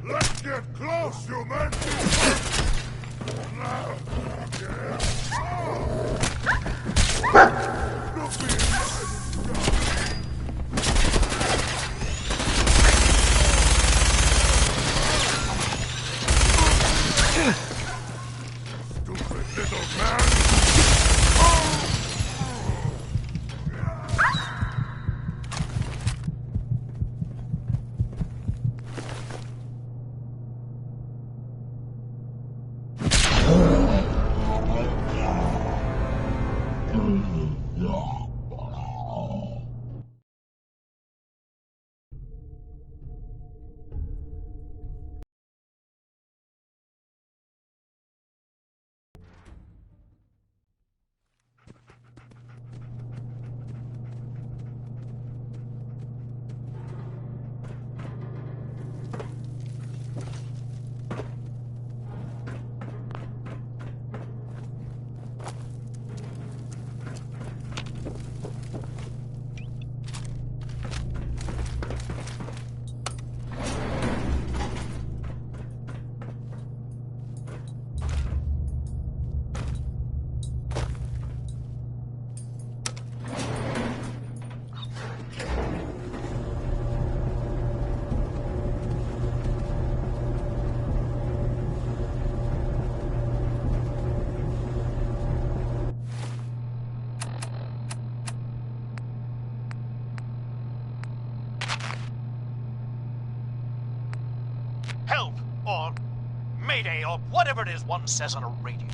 Let's get close, human! Stupid little man! Help, or mayday, or whatever it is one says on a radio.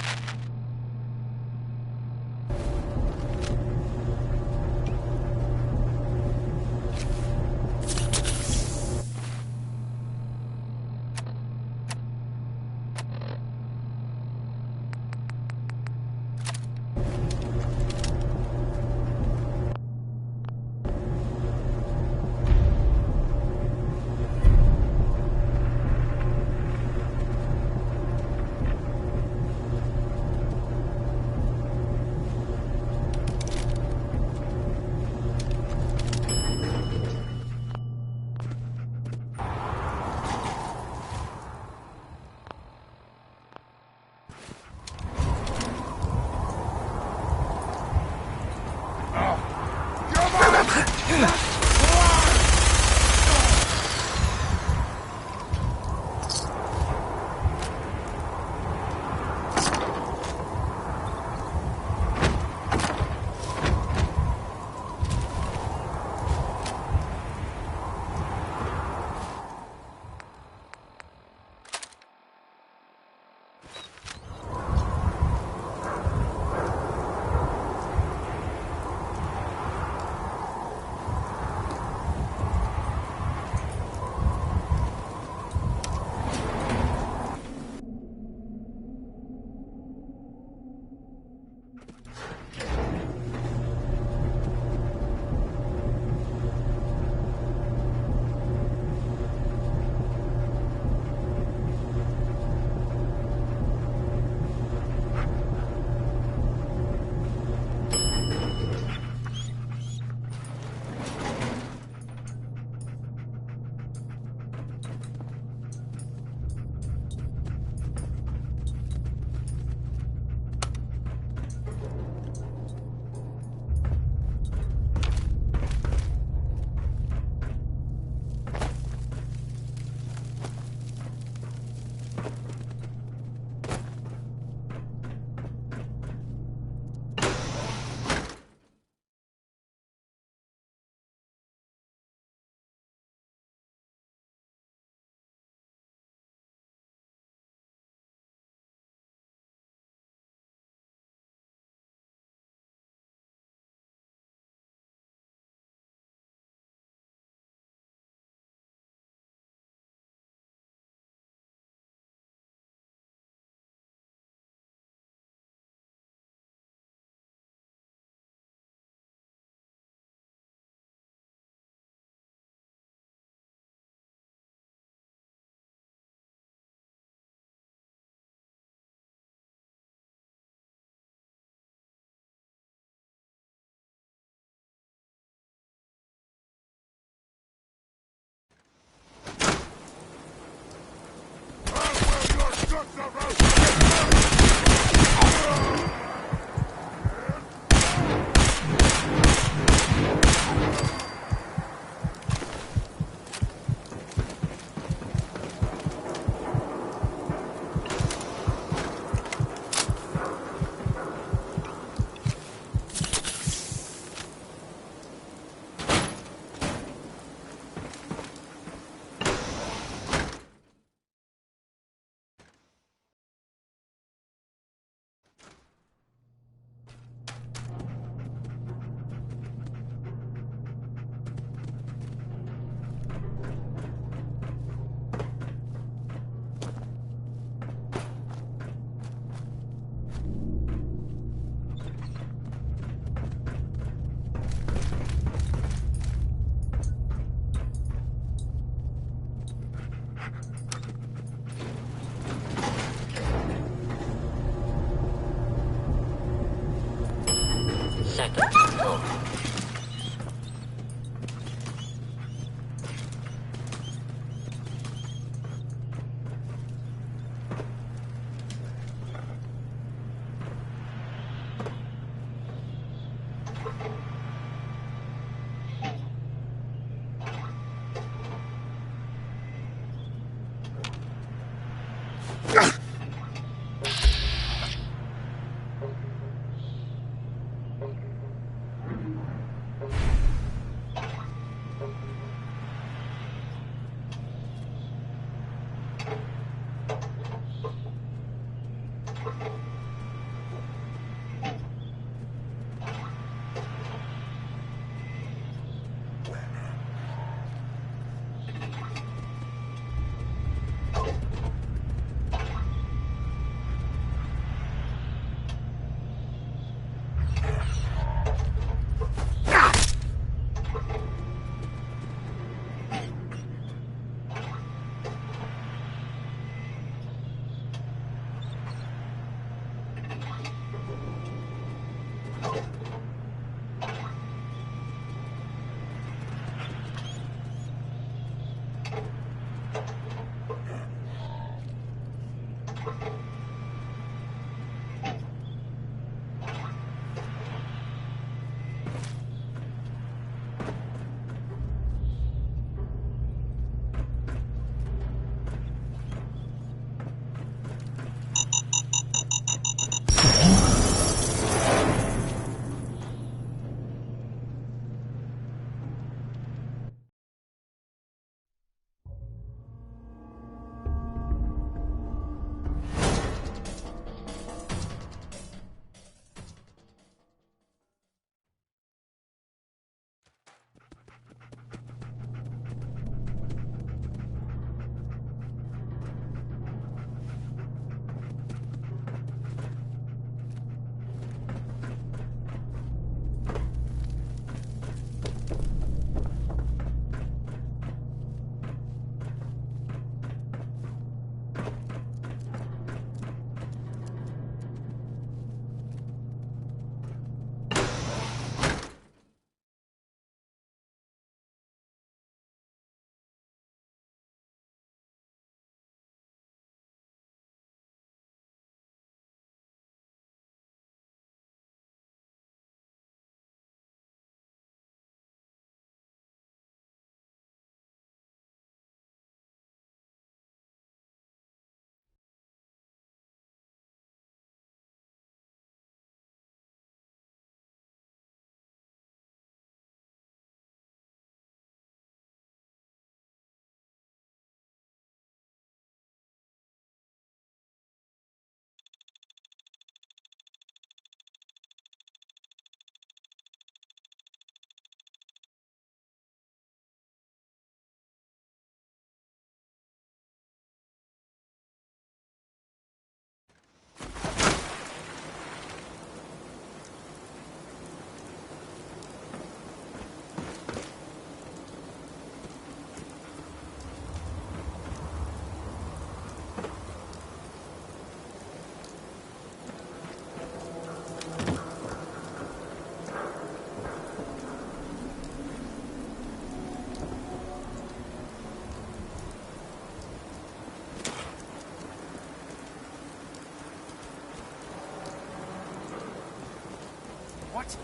What?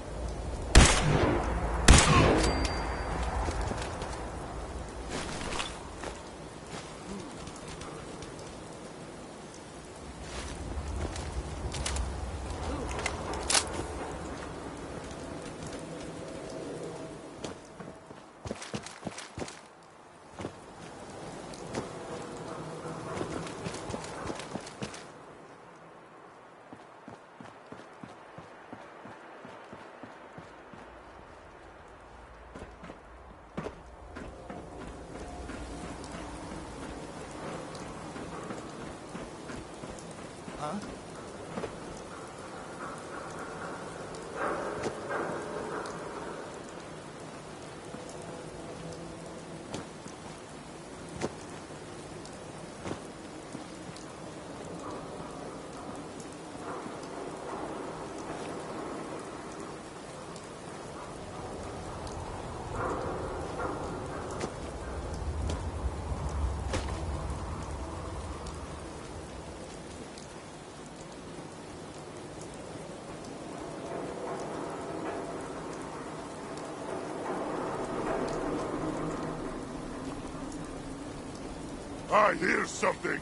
Huh? I hear something.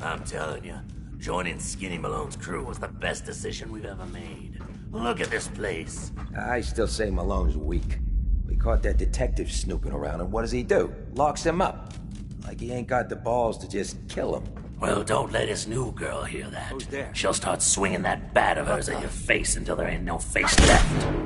I'm telling you, joining Skinny Malone's crew was the best decision we've ever made. Look at this place. I still say Malone's weak. We caught that detective snooping around, and what does he do? Locks him up. Like he ain't got the balls to just kill him. Well, don't let his new girl hear that. Who's there? She'll start swinging that bat of hers at your face until there ain't no face left.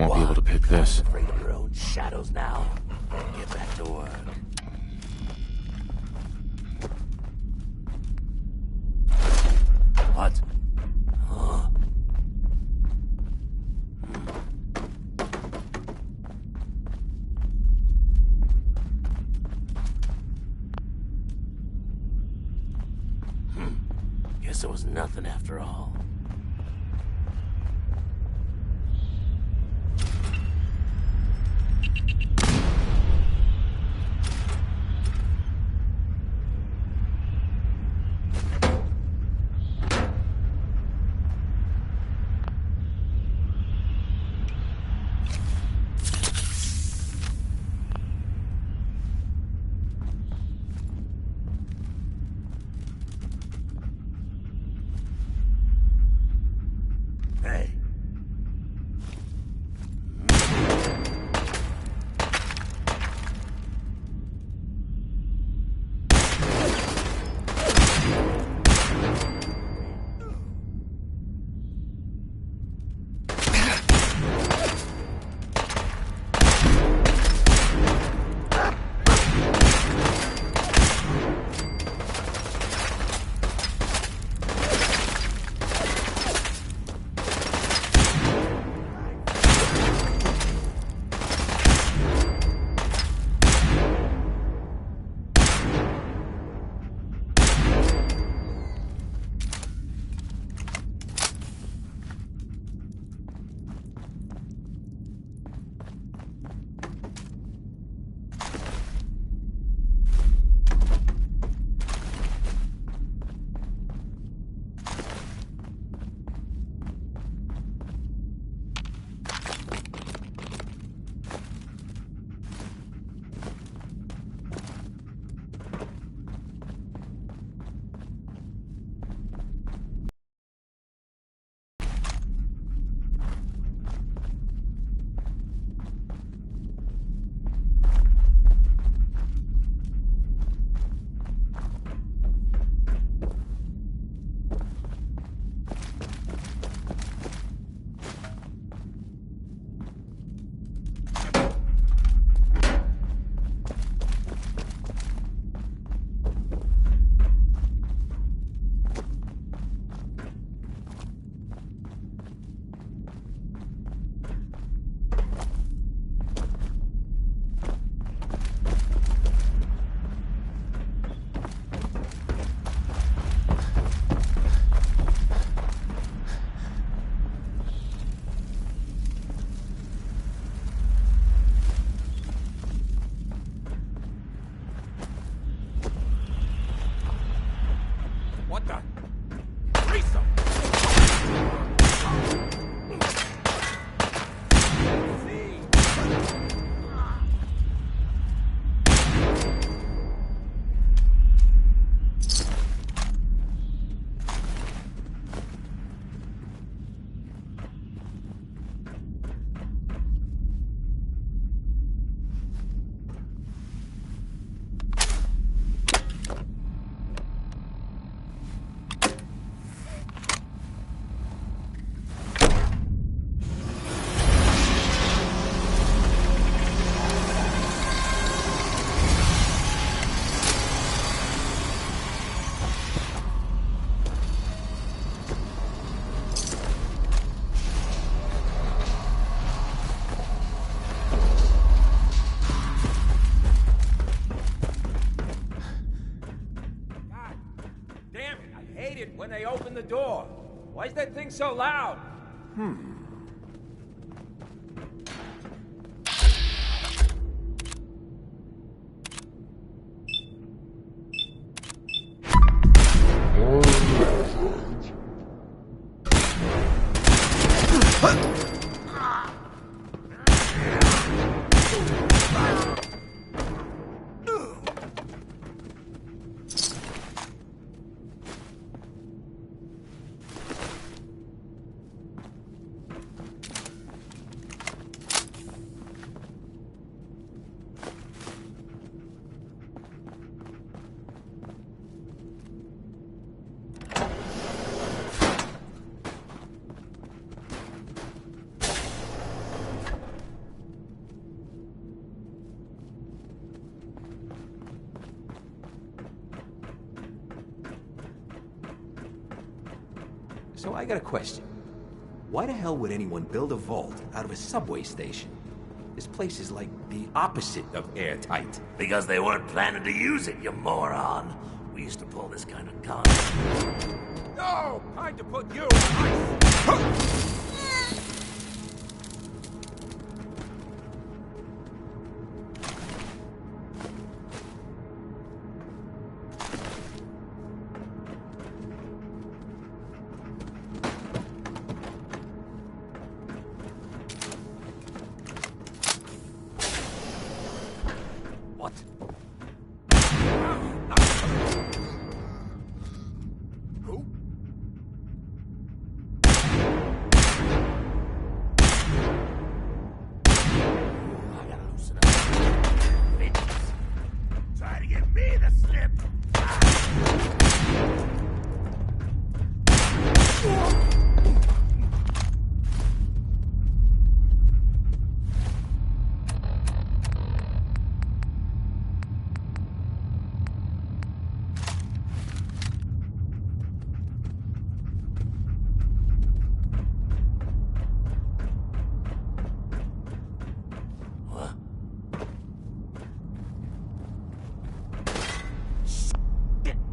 won't be able to pick this. Afraid of your own shadows now. Get back to work. What? Huh? Guess it was nothing after all. Hey. What the? Teresa! When they open the door. Why is that thing so loud? So I got a question. Why the hell would anyone build a vault out of a subway station? This place is like the opposite of airtight. Because they weren't planning to use it, you moron. We used to pull this kind of con. No! Time to put you on ice!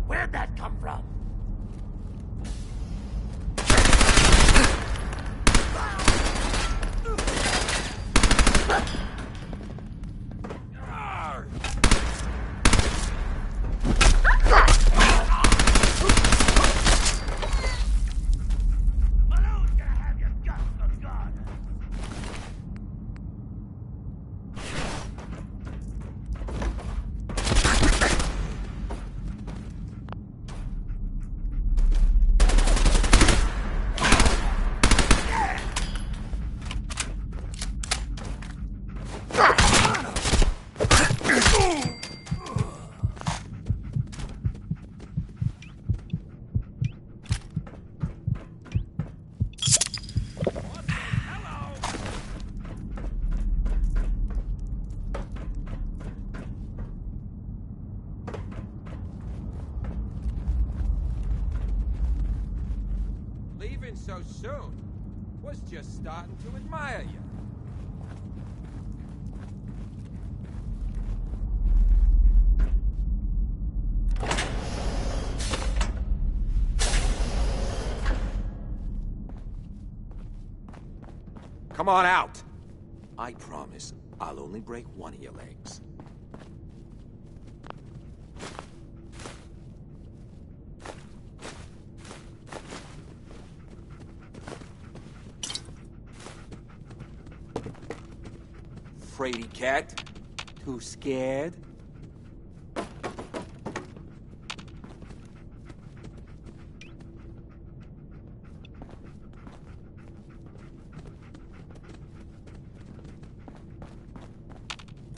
Where'd that come from? Leaving so soon? Was just starting to admire you. Come on out! I promise I'll only break one of your legs. Fraidy cat? Too scared?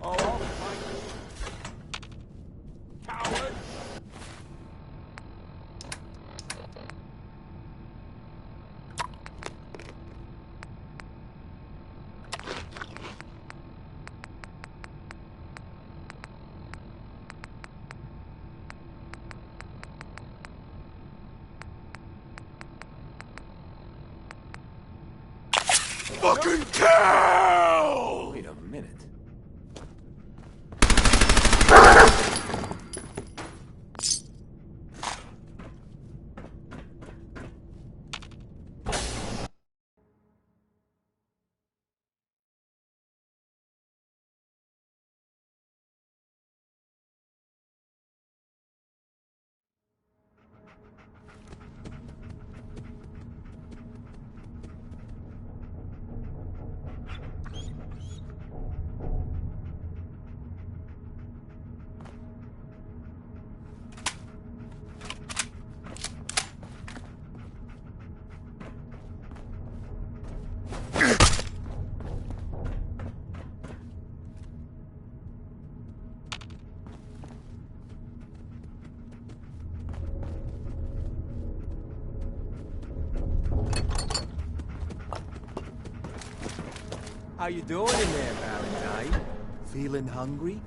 Oh, coward! Fucking kill! Wait a minute. How you doing in there, Valentine? Feeling hungry?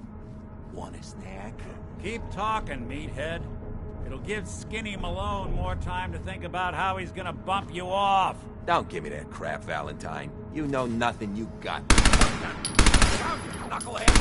Want a snack? Keep talking, meathead. It'll give Skinny Malone more time to think about how he's gonna bump you off. Don't give me that crap, Valentine. You know nothing, you got. Knucklehead!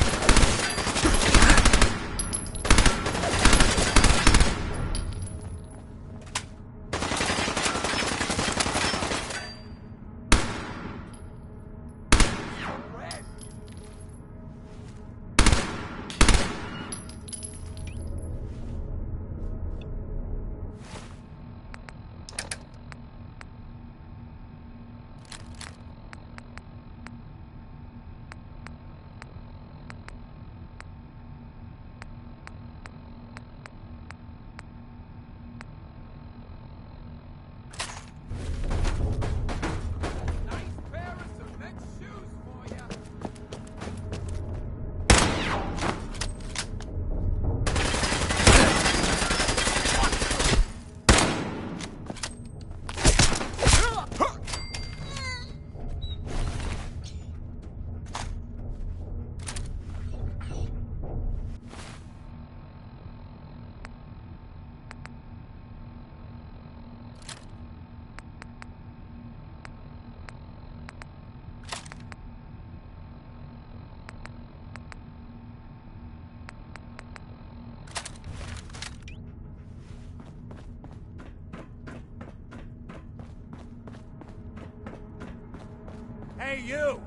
Hey, you!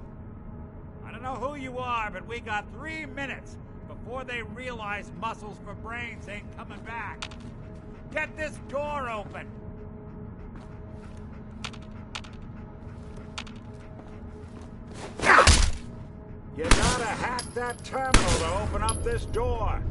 I don't know who you are, but we got 3 minutes before they realize muscles for brains ain't coming back. Get this door open! You gotta hack that terminal to open up this door.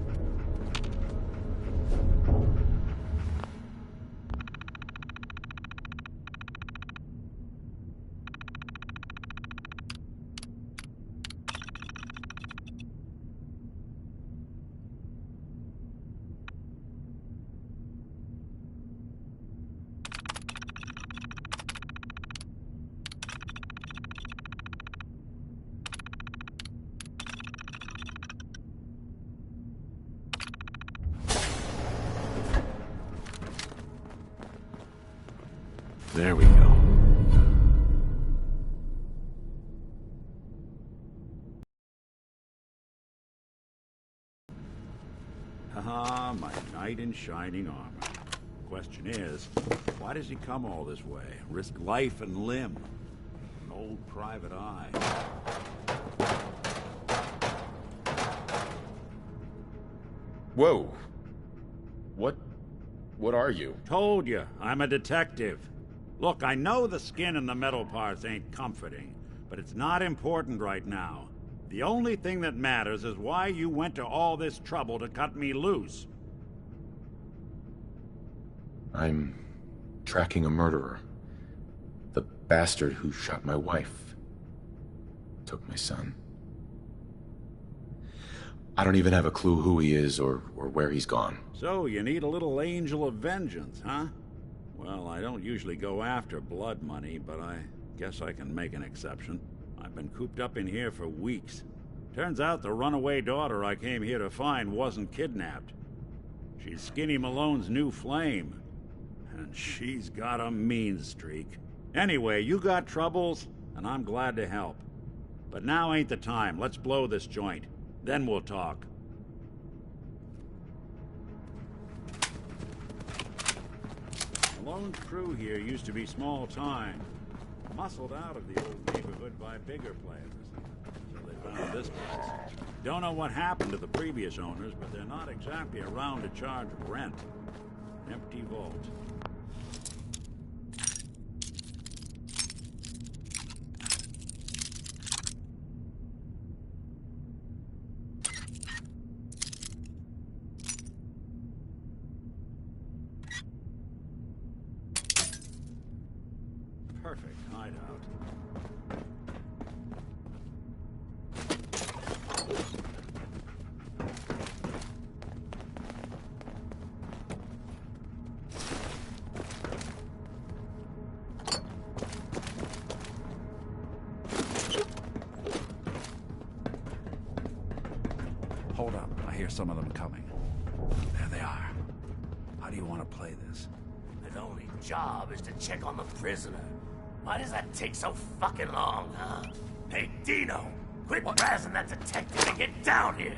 There we go. Ah, my knight in shining armor. Question is, why does he come all this way? Risk life and limb? An old private eye. Whoa. What are you? Told you, I'm a detective. Look, I know the skin and the metal parts ain't comforting, but it's not important right now. The only thing that matters is why you went to all this trouble to cut me loose. I'm tracking a murderer. The bastard who shot my wife. Took my son. I don't even have a clue who he is or where he's gone. So, you need a little angel of vengeance, huh? Well, I don't usually go after blood money, but I guess I can make an exception. I've been cooped up in here for weeks. Turns out the runaway daughter I came here to find wasn't kidnapped. She's Skinny Malone's new flame. And she's got a mean streak. Anyway, you got troubles, and I'm glad to help. But now ain't the time. Let's blow this joint. Then we'll talk. Malone's crew here used to be small time. Muscled out of the old neighborhood by bigger players. So they found this place. Don't know what happened to the previous owners, but they're not exactly around to charge rent. Empty vault. Perfect hideout. Hold up. I hear some of them coming. There they are. How do you want to play this? His only job is to check on the prisoner. Why does that take so fucking long, huh? Hey, Dino! Quit razzing that detective and get down here!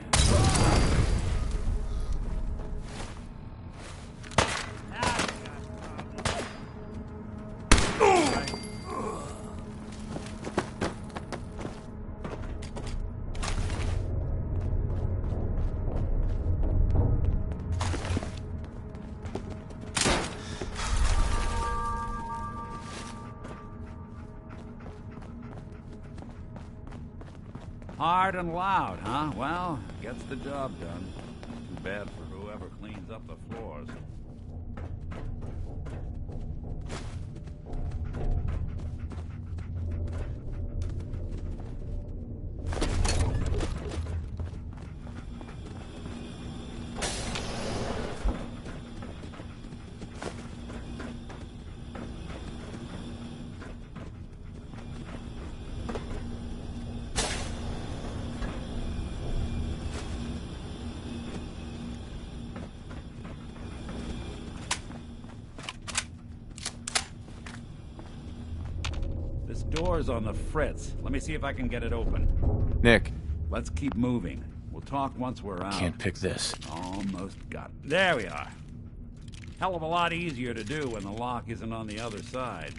Hard and loud, huh? Well, gets the job done. Too bad for whoever cleans up the floors. Door's on the fritz. Let me see if I can get it open. Nick. Let's keep moving. We'll talk once we're out. Can't pick this. Almost got it. There we are. Hell of a lot easier to do when the lock isn't on the other side.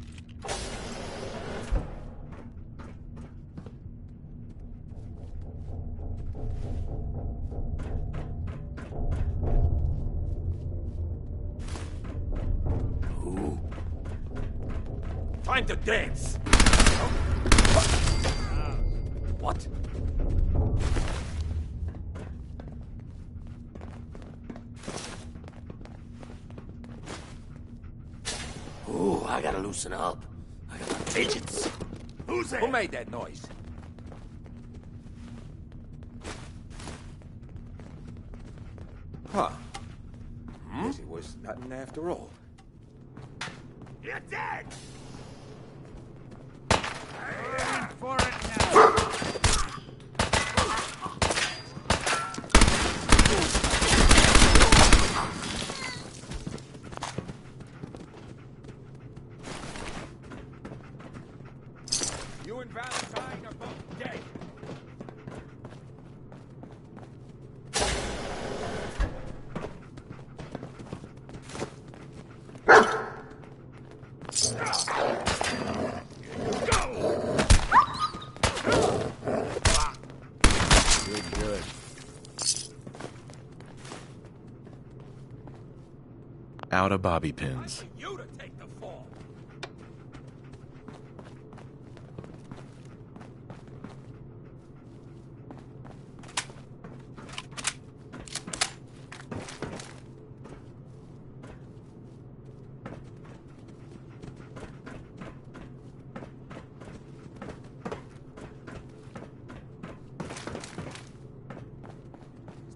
Ooh. Time to dance! What? Ooh, I gotta loosen up. I got my digits. Who's there? Who made that noise? Huh. Guess it was nothing after all. You're dead! For it now. You and Valentine are both dead. Good. Out of bobby pins. You to take the fall.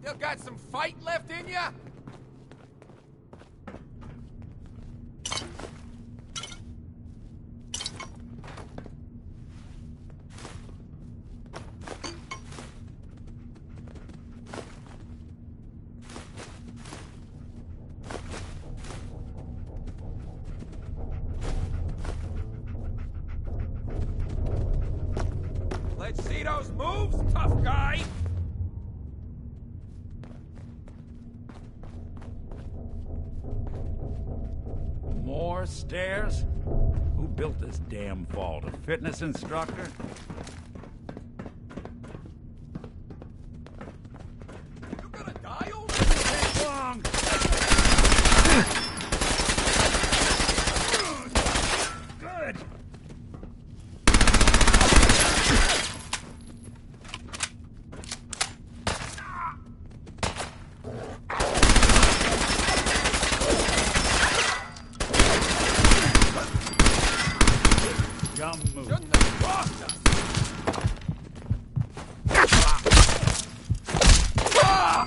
Still got some fight left in ya? Let's see those moves, tough guy! More stairs? Who built this damn vault? A fitness instructor? You gonna die over Take long! Good! Dumb move. Shouldn't have crossed us!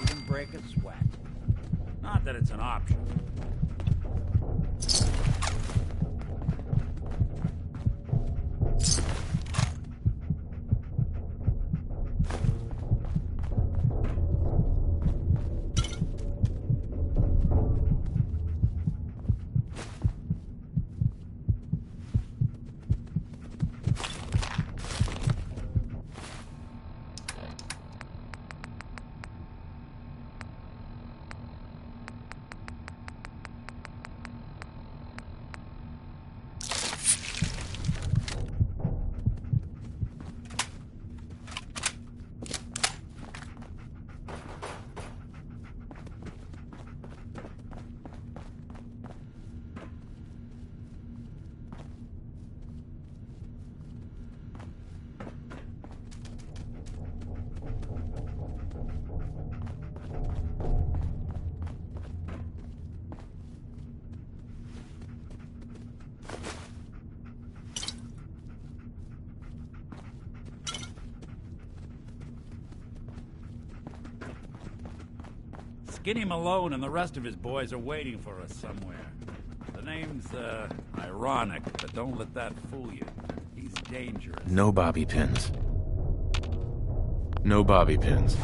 Even break a sweat. Not that it's an option. Skinny Malone and the rest of his boys are waiting for us somewhere. The name's, ironic, but don't let that fool you. He's dangerous. No bobby pins. No bobby pins.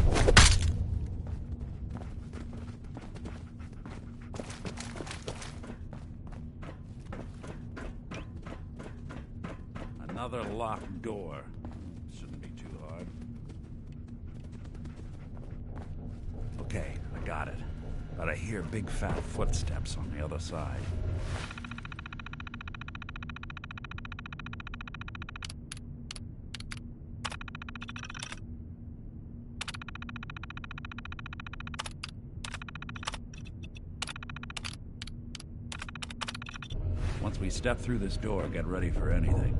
Another locked door. Shouldn't be too hard. Okay, I got it. But I hear big fat footsteps on the other side. Once we step through this door, get ready for anything.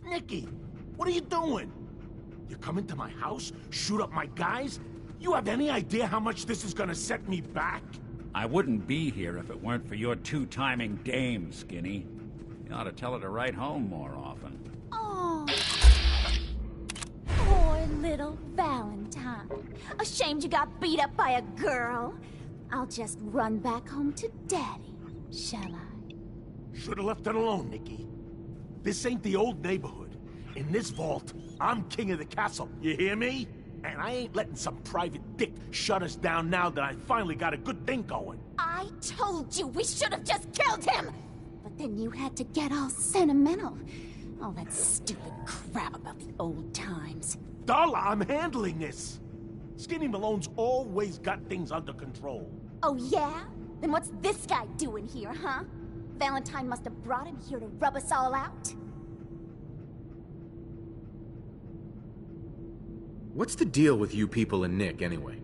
Nicky, what are you doing? You come into my house, shoot up my guys? You have any idea how much this is gonna set me back? I wouldn't be here if it weren't for your two-timing dame, Skinny. You ought to tell her to write home more often. Oh, poor little Valentine. Ashamed you got beat up by a girl. I'll just run back home to Daddy, shall I? Should've left it alone, Nicky. This ain't the old neighborhood. In this vault, I'm king of the castle, you hear me? And I ain't letting some private dick shut us down now that I finally got a good thing going. I told you we should have just killed him! But then you had to get all sentimental. All that stupid crap about the old times. Darla, I'm handling this. Skinny Malone's always got things under control. Oh yeah? Then what's this guy doing here, huh? Valentine must have brought him here to rub us all out. What's the deal with you people and Nick, anyway?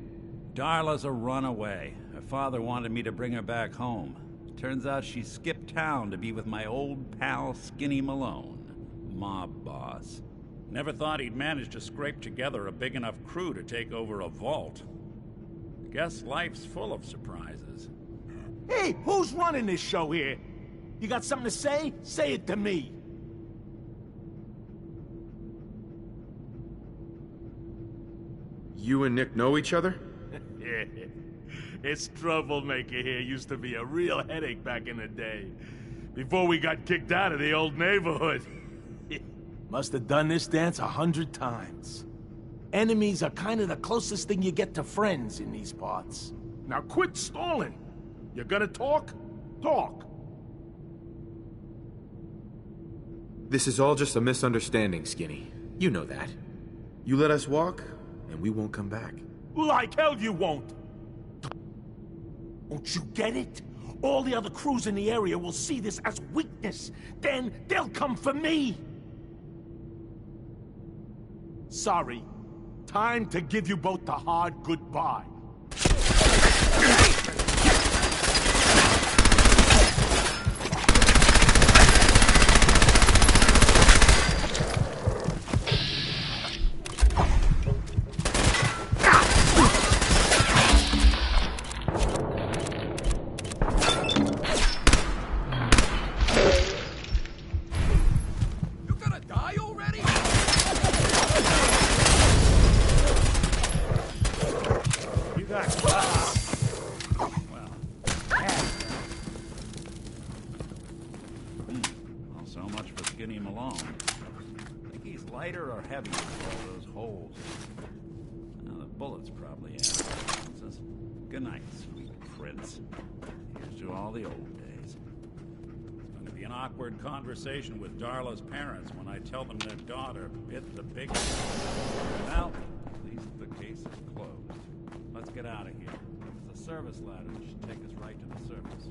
Darla's a runaway. Her father wanted me to bring her back home. Turns out she skipped town to be with my old pal Skinny Malone, mob boss. Never thought he'd manage to scrape together a big enough crew to take over a vault. Guess life's full of surprises. Hey, who's running this show here? You got something to say? Say it to me. You and Nick know each other? This troublemaker here used to be a real headache back in the day. Before we got kicked out of the old neighborhood. Must have done this dance 100 times. Enemies are kind of the closest thing you get to friends in these parts. Now quit stalling. You gonna talk? Talk. This is all just a misunderstanding, Skinny. You know that. You let us walk, and we won't come back. Like hell you won't! Don't you get it? All the other crews in the area will see this as weakness. Then they'll come for me! Sorry. Time to give you both the hard goodbye. Good night, sweet prince. Here's to all the old days. It's going to be an awkward conversation with Darla's parents when I tell them their daughter bit the big one. Well, at least the case is closed. Let's get out of here. There's a service ladder that should take us right to the surface.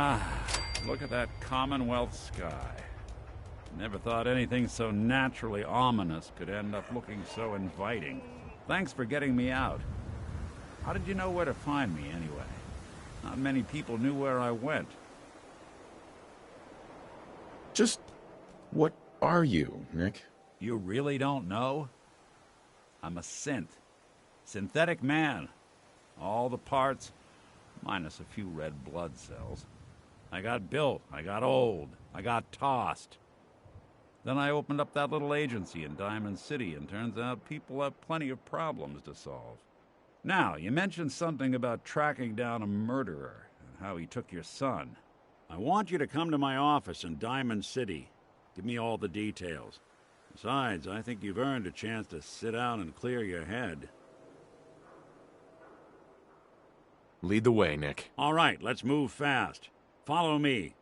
Ah, look at that Commonwealth sky. Never thought anything so naturally ominous could end up looking so inviting. Thanks for getting me out. How did you know where to find me, anyway? Not many people knew where I went. Just what are you, Nick? You really don't know? I'm a synth. Synthetic man. All the parts, minus a few red blood cells. I got built, I got old, I got tossed. Then I opened up that little agency in Diamond City, and turns out people have plenty of problems to solve. Now, you mentioned something about tracking down a murderer, and how he took your son. I want you to come to my office in Diamond City. Give me all the details. Besides, I think you've earned a chance to sit down and clear your head. Lead the way, Nick. All right, let's move fast. Follow me.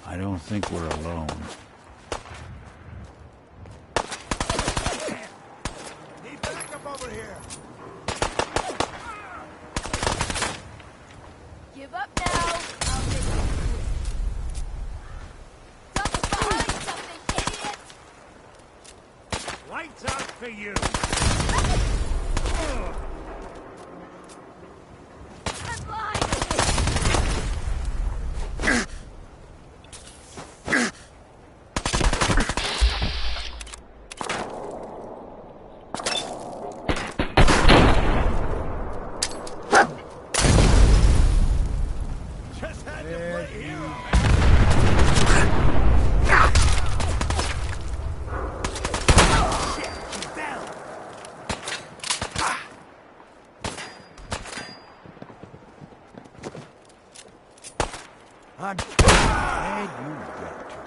I don't think we're alone. Need backup over here. Give up now. I'll get you. Something's behind something, idiot! Lights out for you. I'm blind! Just had to play hero. Shit, he's down. I'm glad you got to.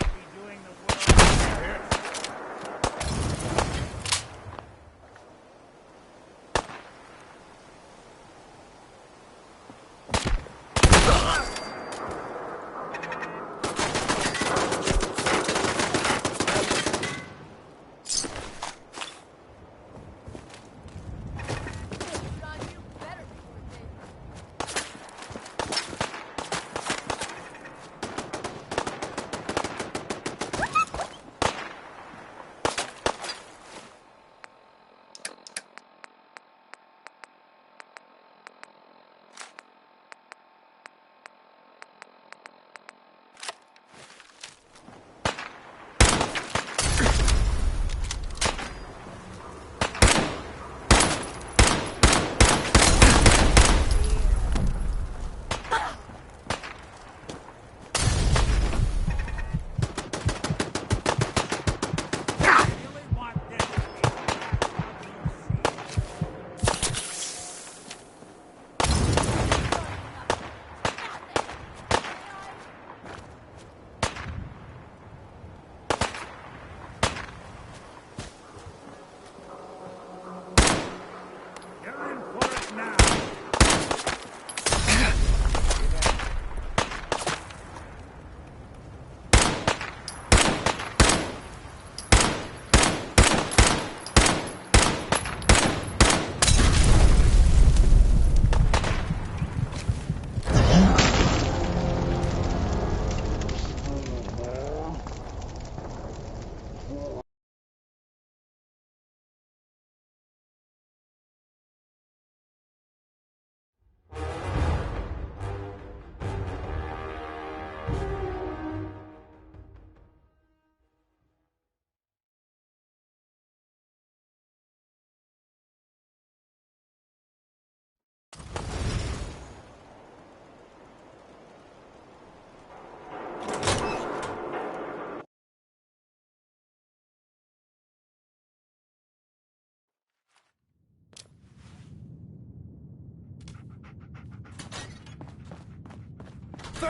Be doing the world here.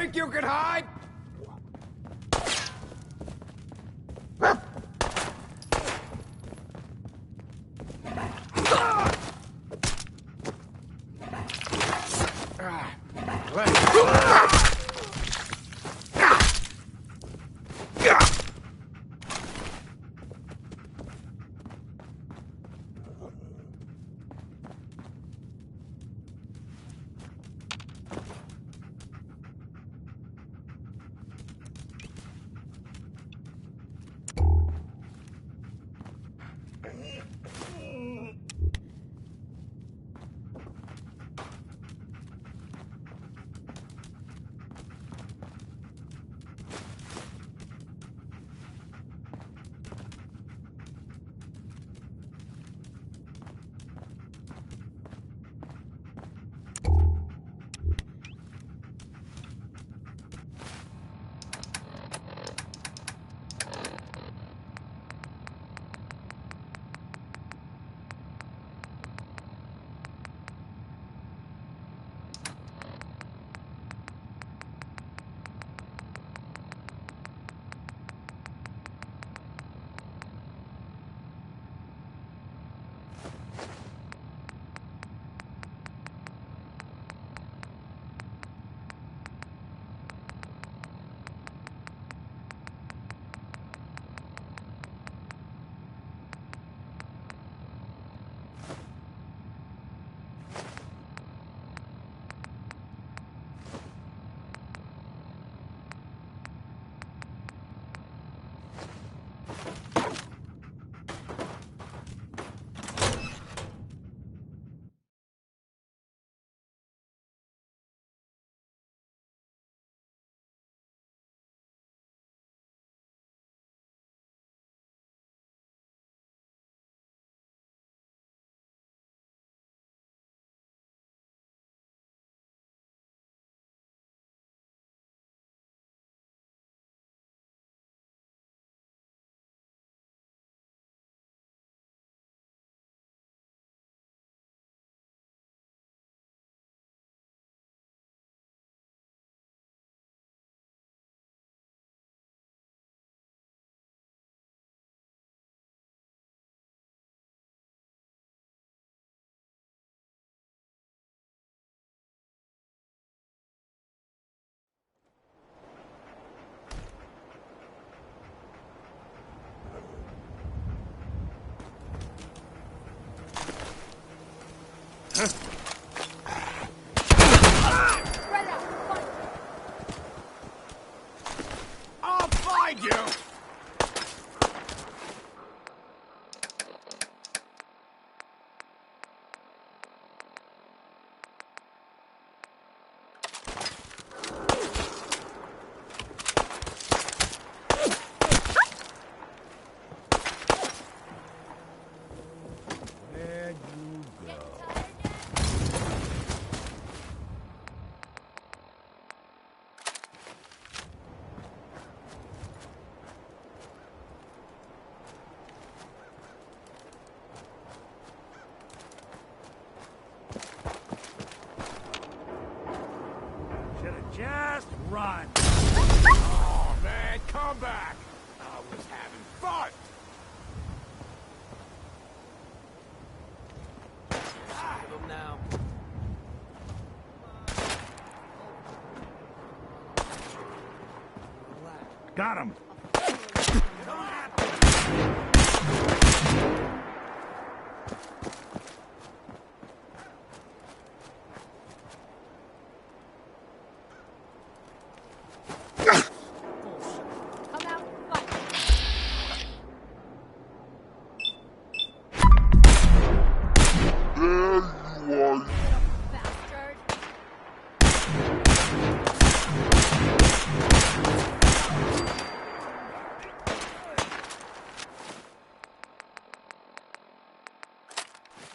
think you can hide? I'll find you! Just run. Oh, man, come back! I was having fun! Give him now. Got him.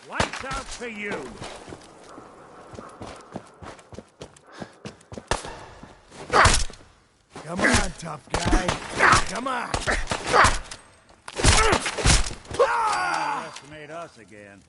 Lights out for you. Come on, tough guy. Come on. Underestimate us again.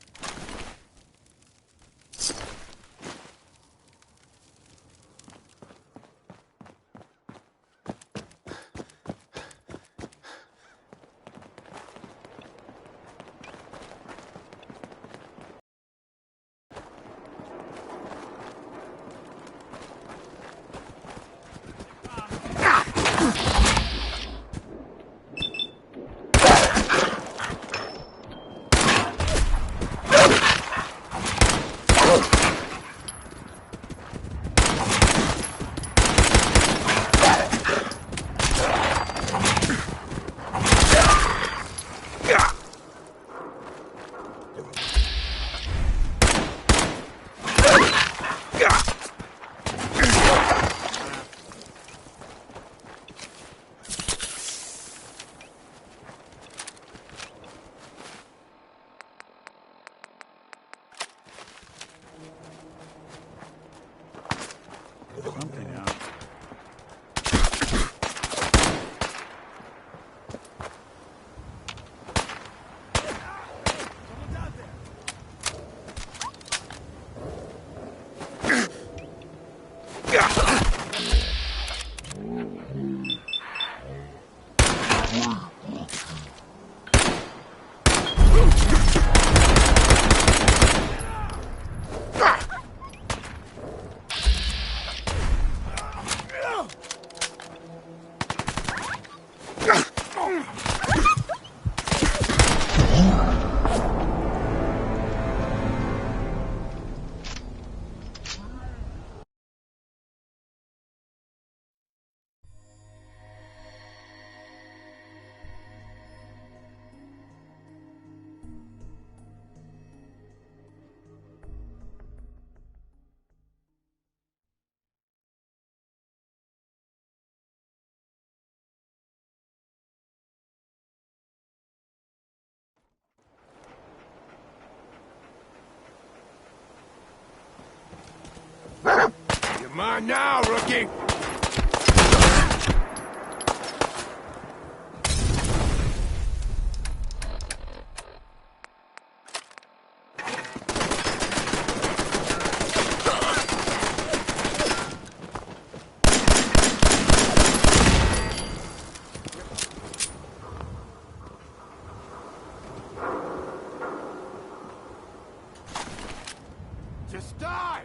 on now, rookie! Just die!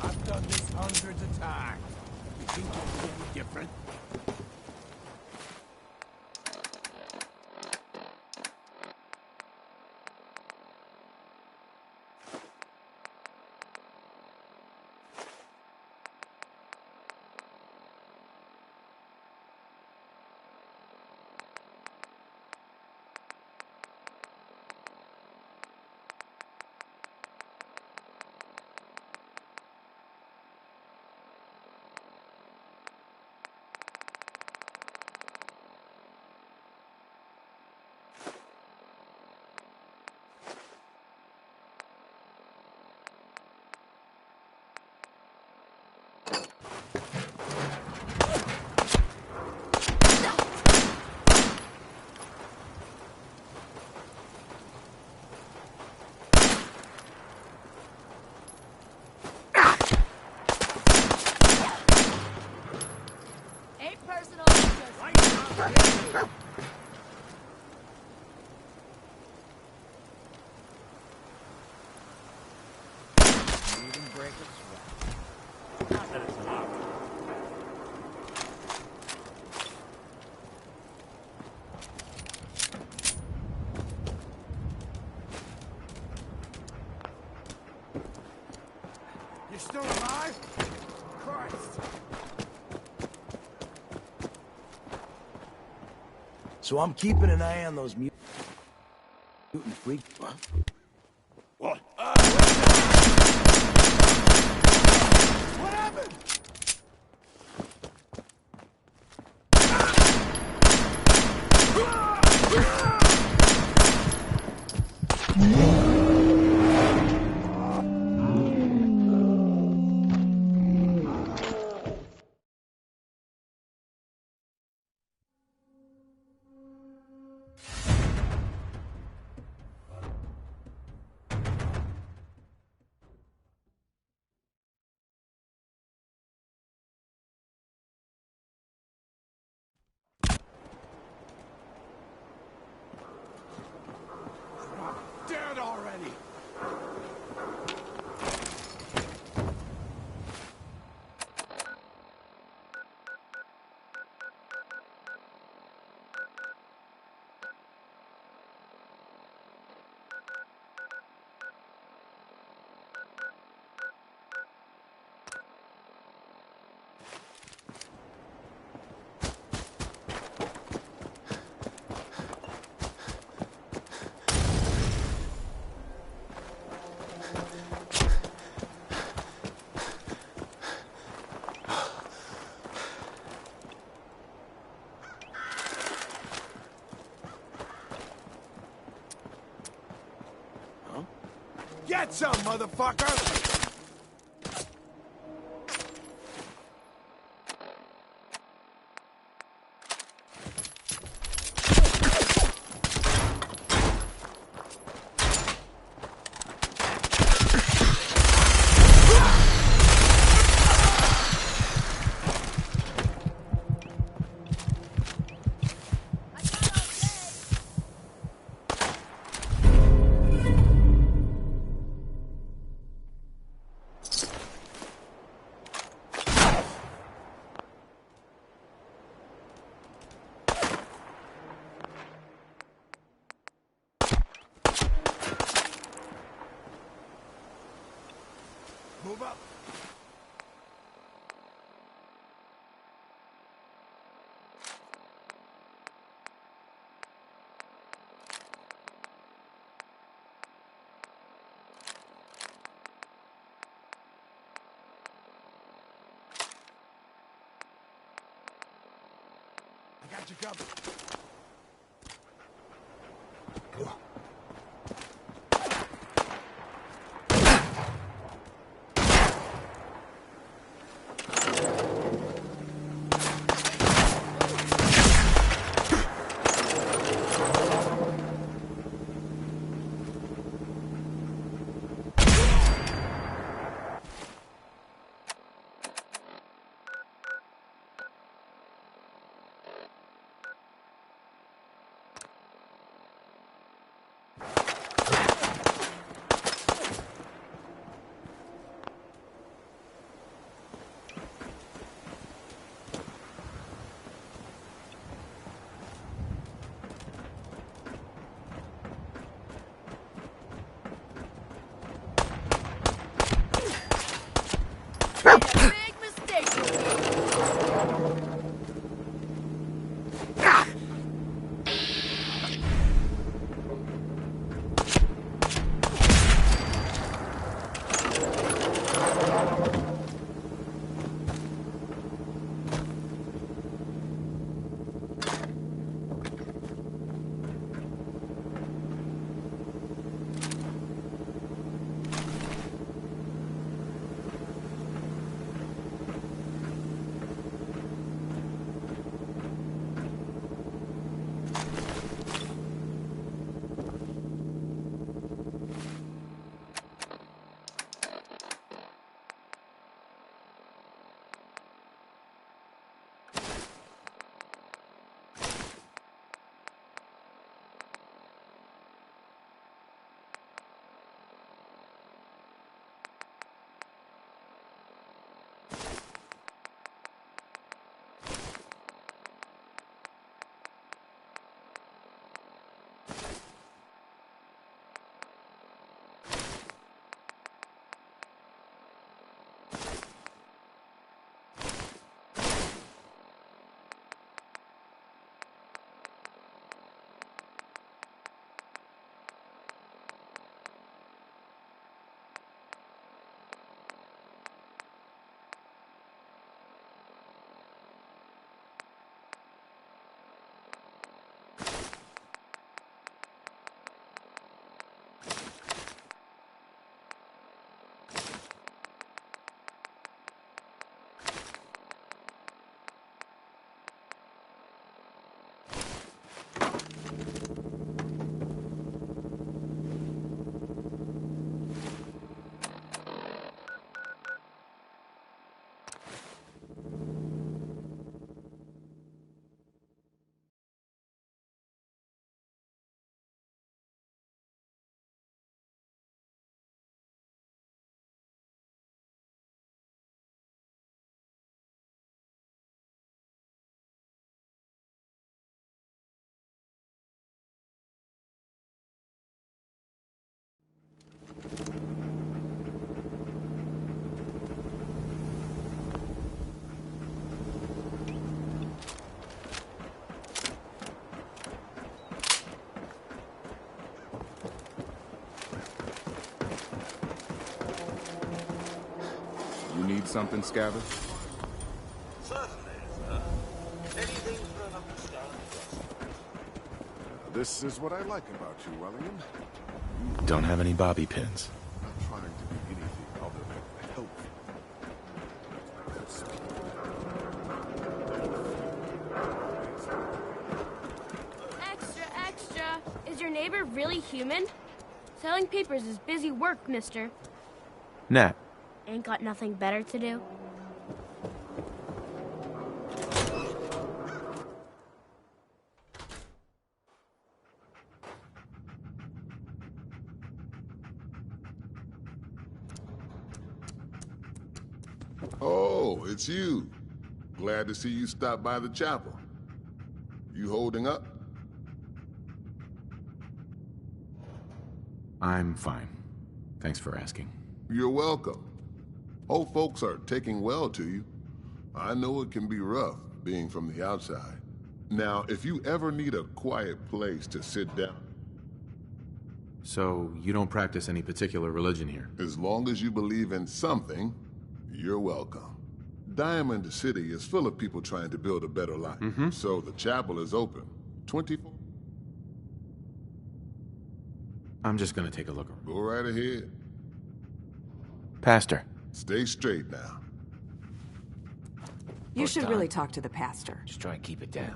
I've done this hundreds of times. You think you're any different? You're still alive? Christ! So I'm keeping an eye on those mutant freaks. Huh? What? What happened? Dead already! Get some, motherfucker! I got you covered. Big mistake. You need something, Scabbard? Certainly, sir. Anything for an understanding. This is what I like about you, Willian. Don't have any bobby pins. Not trying to be anything other than helpful. Extra, extra. Is your neighbor really human? Selling papers is busy work, mister. Nat. Ain't got nothing better to do? Oh, it's you. Glad to see you stop by the chapel. You holding up? I'm fine. Thanks for asking. You're welcome. Hope folks are taking well to you. I know it can be rough, being from the outside. Now, if you ever need a quiet place to sit down... So, you don't practice any particular religion here? As long as you believe in something, you're welcome. Diamond City is full of people trying to build a better life. So the chapel is open 24. I'm just gonna take a look around. Go right ahead. Pastor. Stay straight now. You should really talk to the pastor. Just try and keep it down.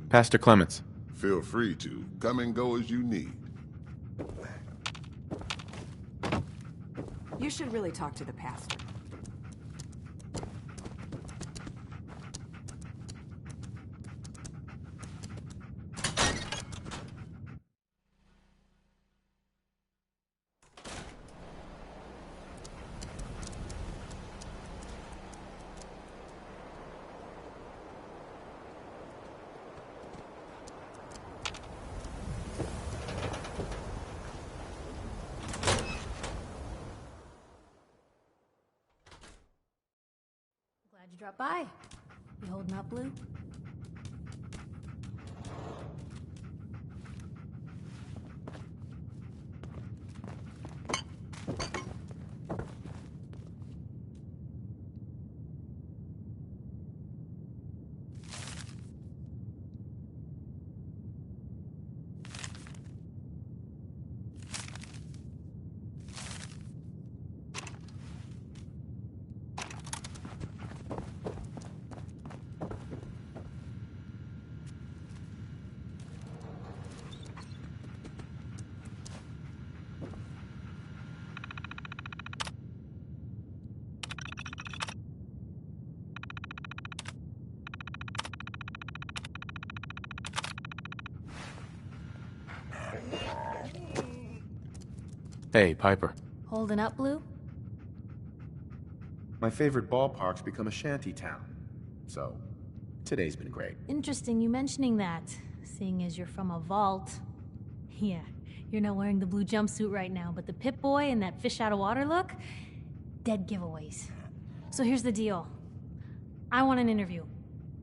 Pastor Clements. Feel free to come and go as you need. You should really talk to the pastor. Glad you dropped by. You holding up, Blue? Hey, Piper. Holding up, Blue? My favorite ballpark's become a shanty town. So, today's been great. Interesting you mentioning that, seeing as you're from a vault. Yeah, you're not wearing the blue jumpsuit right now, but the Pip-Boy and that fish-out-of-water look? Dead giveaways. So here's the deal. I want an interview.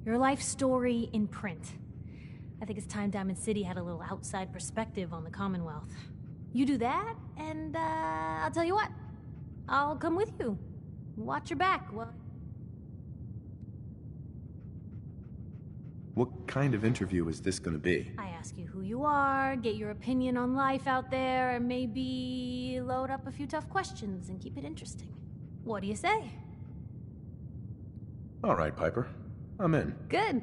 Your life story in print. I think it's time Diamond City had a little outside perspective on the Commonwealth. You do that, and I'll tell you what. I'll come with you. Watch your back. What kind of interview is this gonna be? I ask you who you are, get your opinion on life out there, and maybe load up a few tough questions and keep it interesting. What do you say? All right, Piper. I'm in. Good.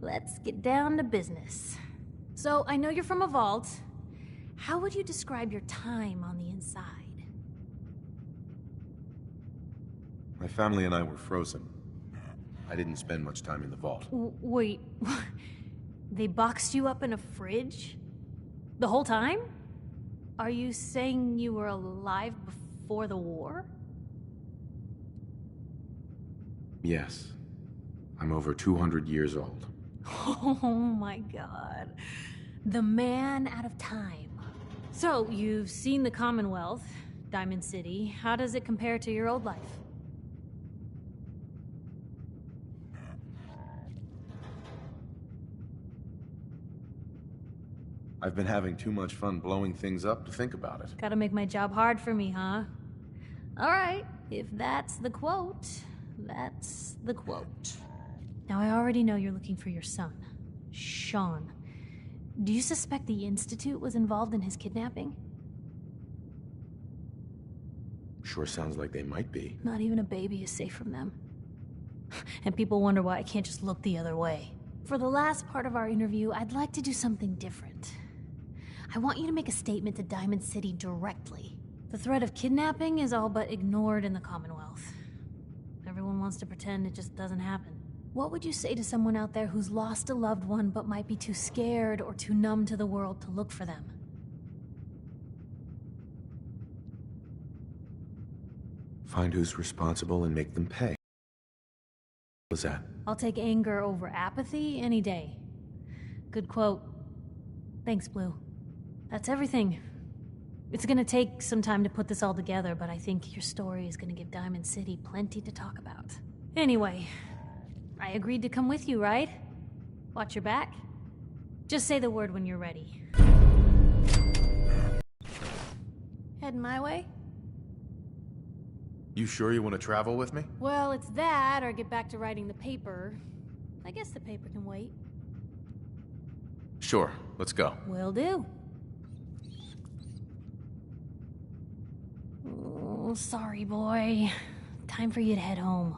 Let's get down to business. So, I know you're from a vault. How would you describe your time on the inside? My family and I were frozen. I didn't spend much time in the vault. Wait, they boxed you up in a fridge? The whole time? Are you saying you were alive before the war? Yes. I'm over 200 years old. Oh my god. The man out of time. So, you've seen the Commonwealth, Diamond City. How does it compare to your old life? I've been having too much fun blowing things up to think about it. Gotta make my job hard for me, huh? Alright, if that's the quote, that's the quote. Now, I already know you're looking for your son, Sean. Do you suspect the Institute was involved in his kidnapping? Sure sounds like they might be. Not even a baby is safe from them. And people wonder why I can't just look the other way. For the last part of our interview, I'd like to do something different. I want you to make a statement to Diamond City directly. The threat of kidnapping is all but ignored in the Commonwealth. Everyone wants to pretend it just doesn't happen. What would you say to someone out there who's lost a loved one but might be too scared or too numb to the world to look for them? Find who's responsible and make them pay. What was that? I'll take anger over apathy any day. Good quote. Thanks, Blue. That's everything. It's gonna take some time to put this all together, but I think your story is gonna give Diamond City plenty to talk about. Anyway, I agreed to come with you, right? Watch your back. Just say the word when you're ready. Heading my way? You sure you want to travel with me? Well, it's that, or get back to writing the paper. I guess the paper can wait. Sure, let's go. Will do. Oh, sorry, boy. Time for you to head home.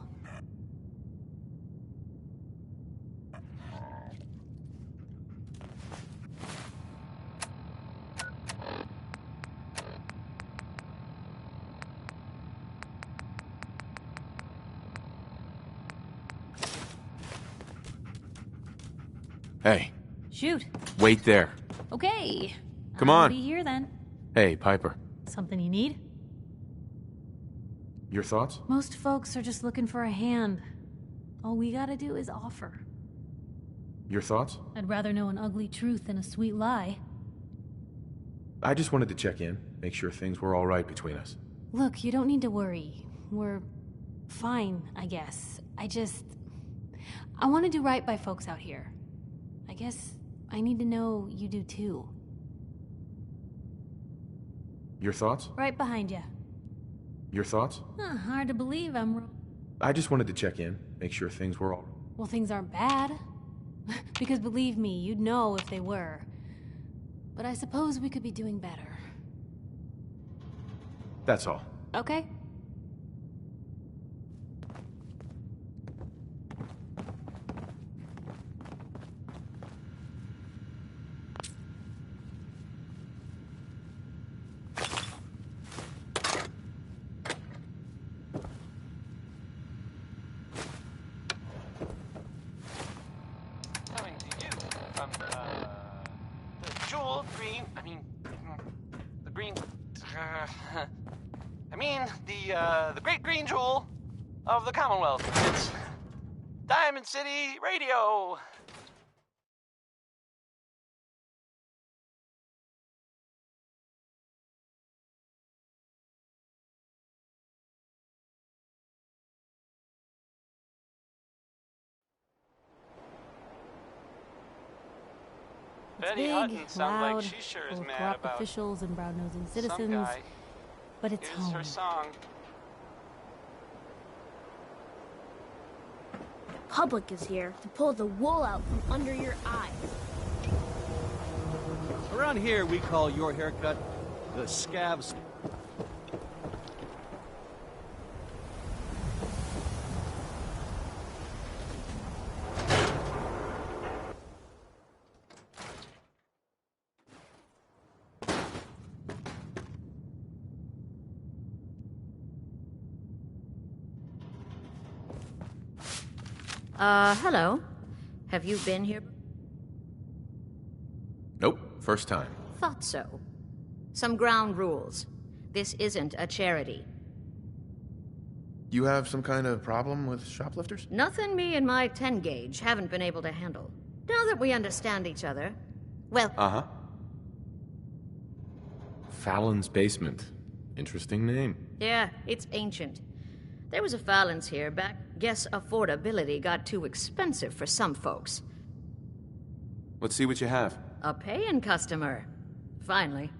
Hey. Shoot. Wait there. Okay. Come I'll on. be here then. Hey, Piper. Something you need? Your thoughts? Most folks are just looking for a hand. All we gotta do is offer. Your thoughts? I'd rather know an ugly truth than a sweet lie. I just wanted to check in, make sure things were all right between us. Look, you don't need to worry. We're fine, I guess. I want to do right by folks out here. I guess I need to know you do too. Your thoughts? Right behind you. Your thoughts? Hard to believe I'm wrong. I just wanted to check in, make sure things were all... Well, things aren't bad. Because believe me, you'd know if they were. But I suppose we could be doing better. That's all. Okay? The great green jewel of the Commonwealth. It's Diamond City Radio. It's Betty big, Hutton sounds loud, like she sure is full of mad corrupt about officials and brown-nosing citizens. some guy. But it's Here's home. her song. Public is here to pull the wool out from under your eyes. Around here, we call your haircut the scabs. Hello. Have you been here? Nope, first time. Thought so. Some ground rules. This isn't a charity. You have some kind of problem with shoplifters? Nothing me and my 10 gauge haven't been able to handle. Now that we understand each other, well... Uh-huh. Fallon's Basement. Interesting name. Yeah, it's ancient. There was a Fallon's here back. Guess affordability got too expensive for some folks. Let's see what you have. A paying customer. Finally.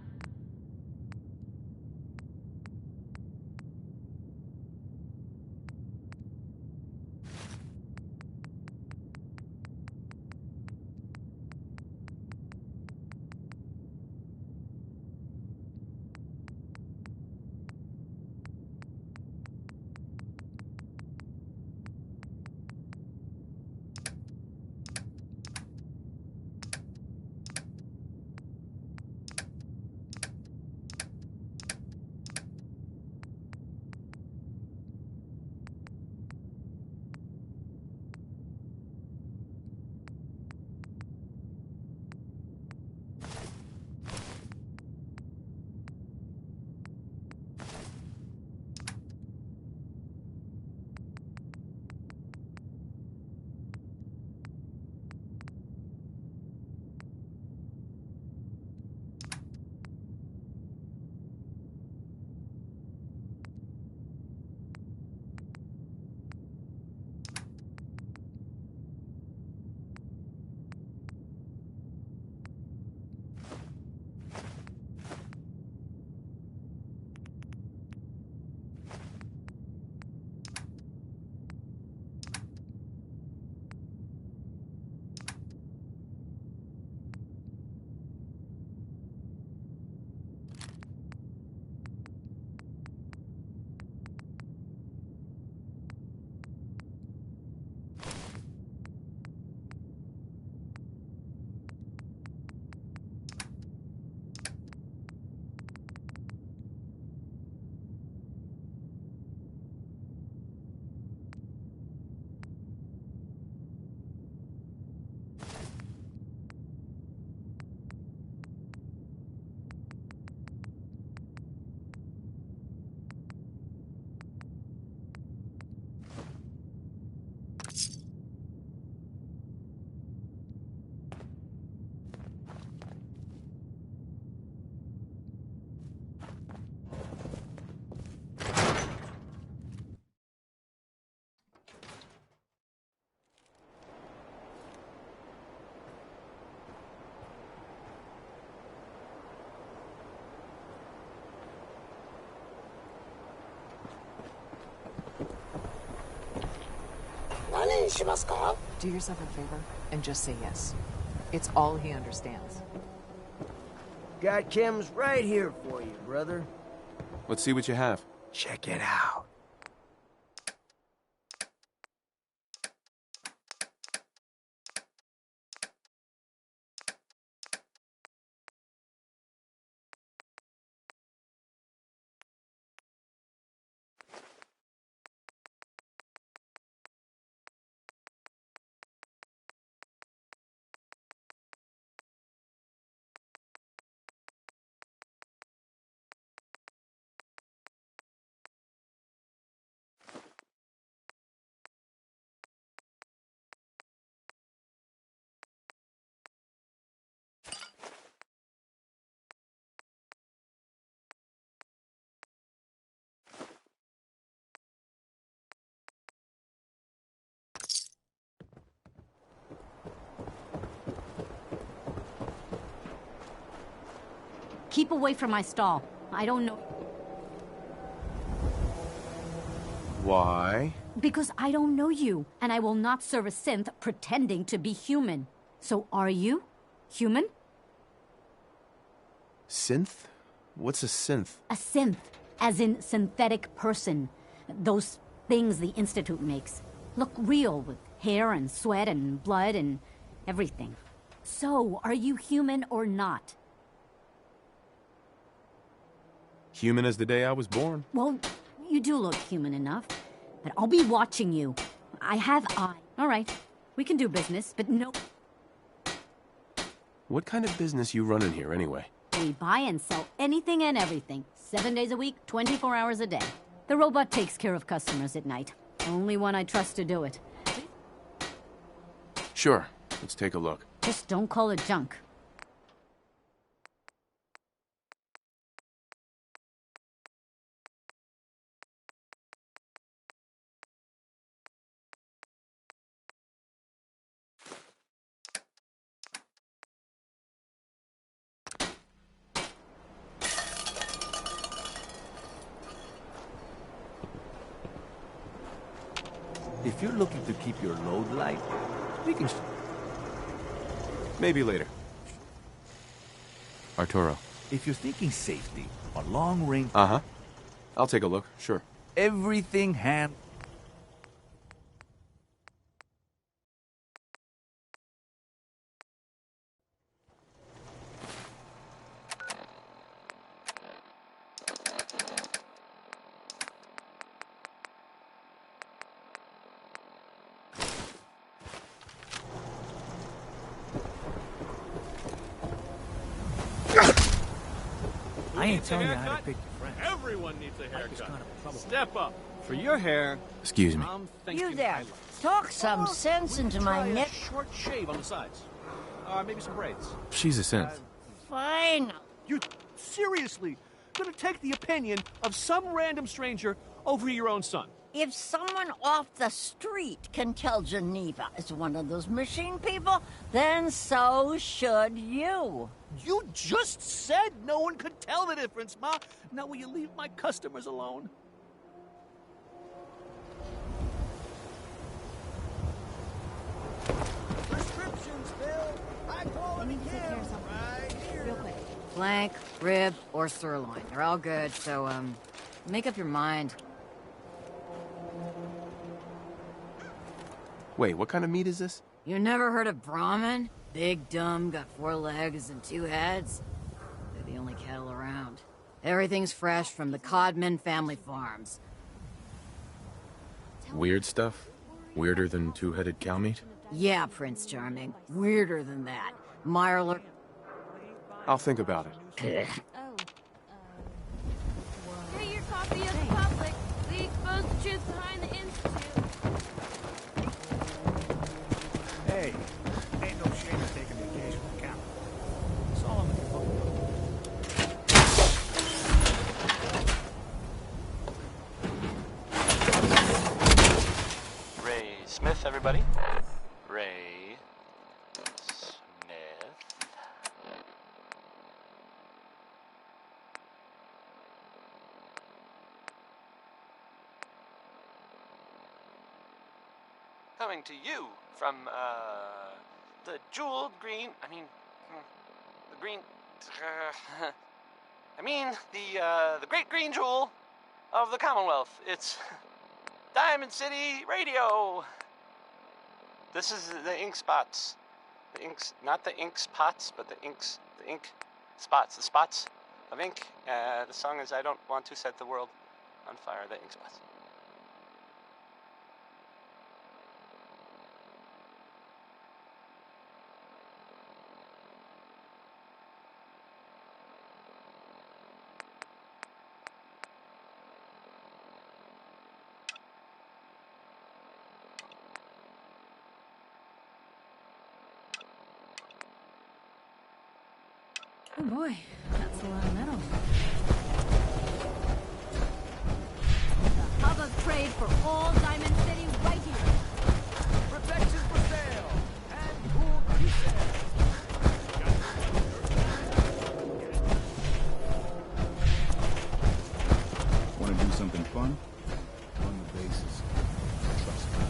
Do yourself a favor and just say yes. It's all he understands. Got chems right here for you, brother. Let's see what you have. Check it out. Keep away from my stall. I don't know... Why? Because I don't know you, and I will not serve a synth pretending to be human. So are you human? Synth? What's a synth? A synth, as in synthetic person. Those things the Institute makes. Look real, with hair and sweat and blood and everything. So, are you human or not? Human as the day I was born. Well, you do look human enough. But I'll be watching you. I have eyes. All right, we can do business, but no... What kind of business you running here, anyway? We buy and sell anything and everything. 7 days a week, 24 hours a day. The robot takes care of customers at night. Only one I trust to do it. Sure, let's take a look. Just don't call it junk. If you're looking to keep your load light, we can... Maybe later. Arturo. If you're thinking safety on long range... Uh-huh. I'll take a look, sure. Everything hand... I ain't telling you how to pick your friends. Everyone needs a haircut. Step up. For your hair... Excuse me. I'm thinking You there. Talk some sense into my neck. Short shave on the sides. Maybe some braids. She's a synth. Fine. You seriously gonna take the opinion of some random stranger over your own son? If someone off the street can tell Geneva is one of those machine people, then so should you. You just said no one could tell the difference, Ma. Now will you leave my customers alone? Prescriptions, Bill. High quality care. Right here. Real quick. Flank, rib, or sirloin. They're all good, so, make up your mind. Wait, what kind of meat is this? You never heard of Brahmin? Big, dumb, got 4 legs and 2 heads. They're the only cattle around. Everything's fresh from the Codman family farms. Weird stuff? Weirder than 2-headed cow meat? Yeah, Prince Charming. Weirder than that. Mirelurk. I'll think about it. Get your copy of the public. We expose the truth behind the Institute. Hey, ain't no shame in taking the occasional count. That's all I'm looking for. Ray Smith, everybody. Ray Smith. coming to you from, the jeweled green, the green, the great green jewel of the Commonwealth. It's Diamond City Radio. This is the ink spots. The inks, not the ink spots, but the ink spots. The spots of ink. The song is I Don't Want to Set the World on Fire, the ink spots. Oh boy, that's a lot of metal. The hub of trade for all Diamond City right here. Protection for sale and cool resale. Want to do something fun? On the basis of trust me.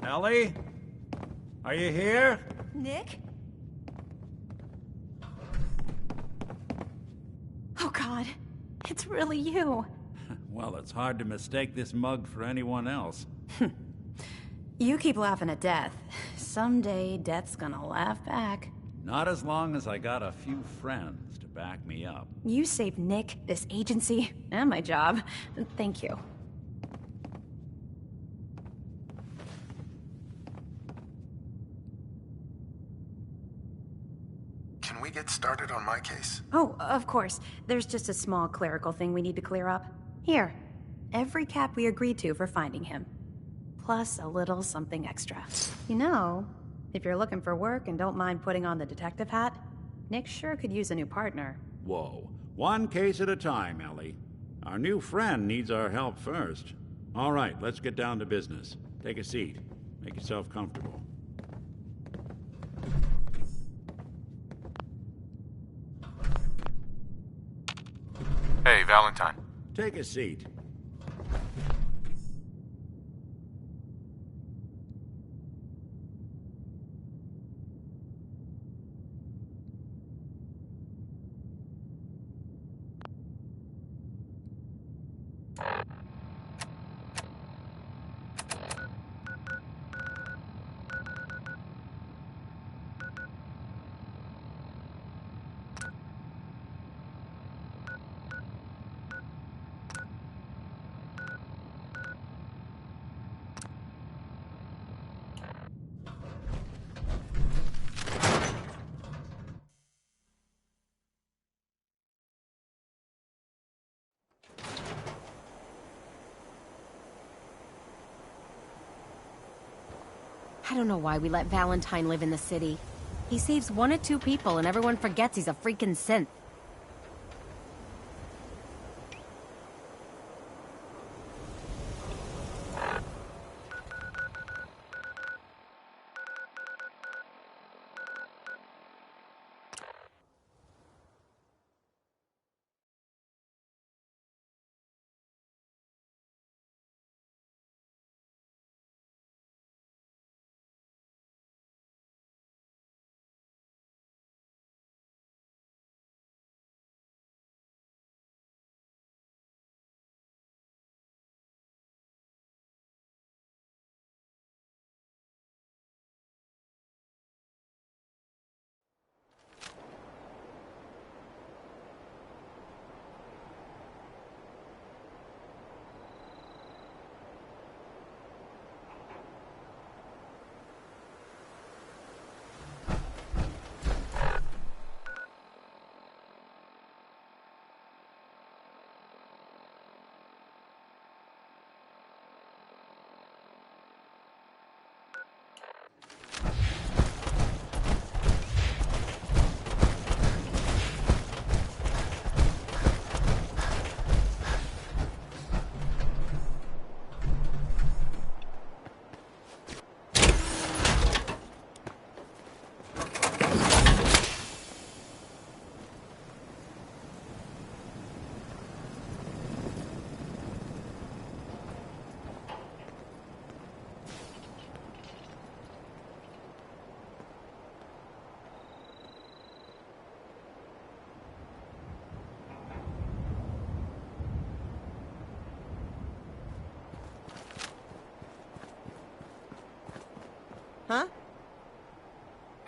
Ellie? Are you here? Nick? Oh, God. It's really you. Well, it's hard to mistake this mug for anyone else. You keep laughing at death. Someday, death's gonna laugh back. Not as long as I got a few friends to back me up. You saved Nick, this agency, and my job. Thank you. Can we get started on my case? Oh, of course. There's just a small clerical thing we need to clear up. Here. Every cap we agreed to for finding him. Plus a little something extra. You know, if you're looking for work and don't mind putting on the detective hat, Nick sure could use a new partner. Whoa. One case at a time, Ellie. Our new friend needs our help first. All right, let's get down to business. Take a seat. Make yourself comfortable. Hey, Valentine. Take a seat. I don't know why we let Valentine live in the city. He saves 1 or 2 people and everyone forgets he's a freaking synth.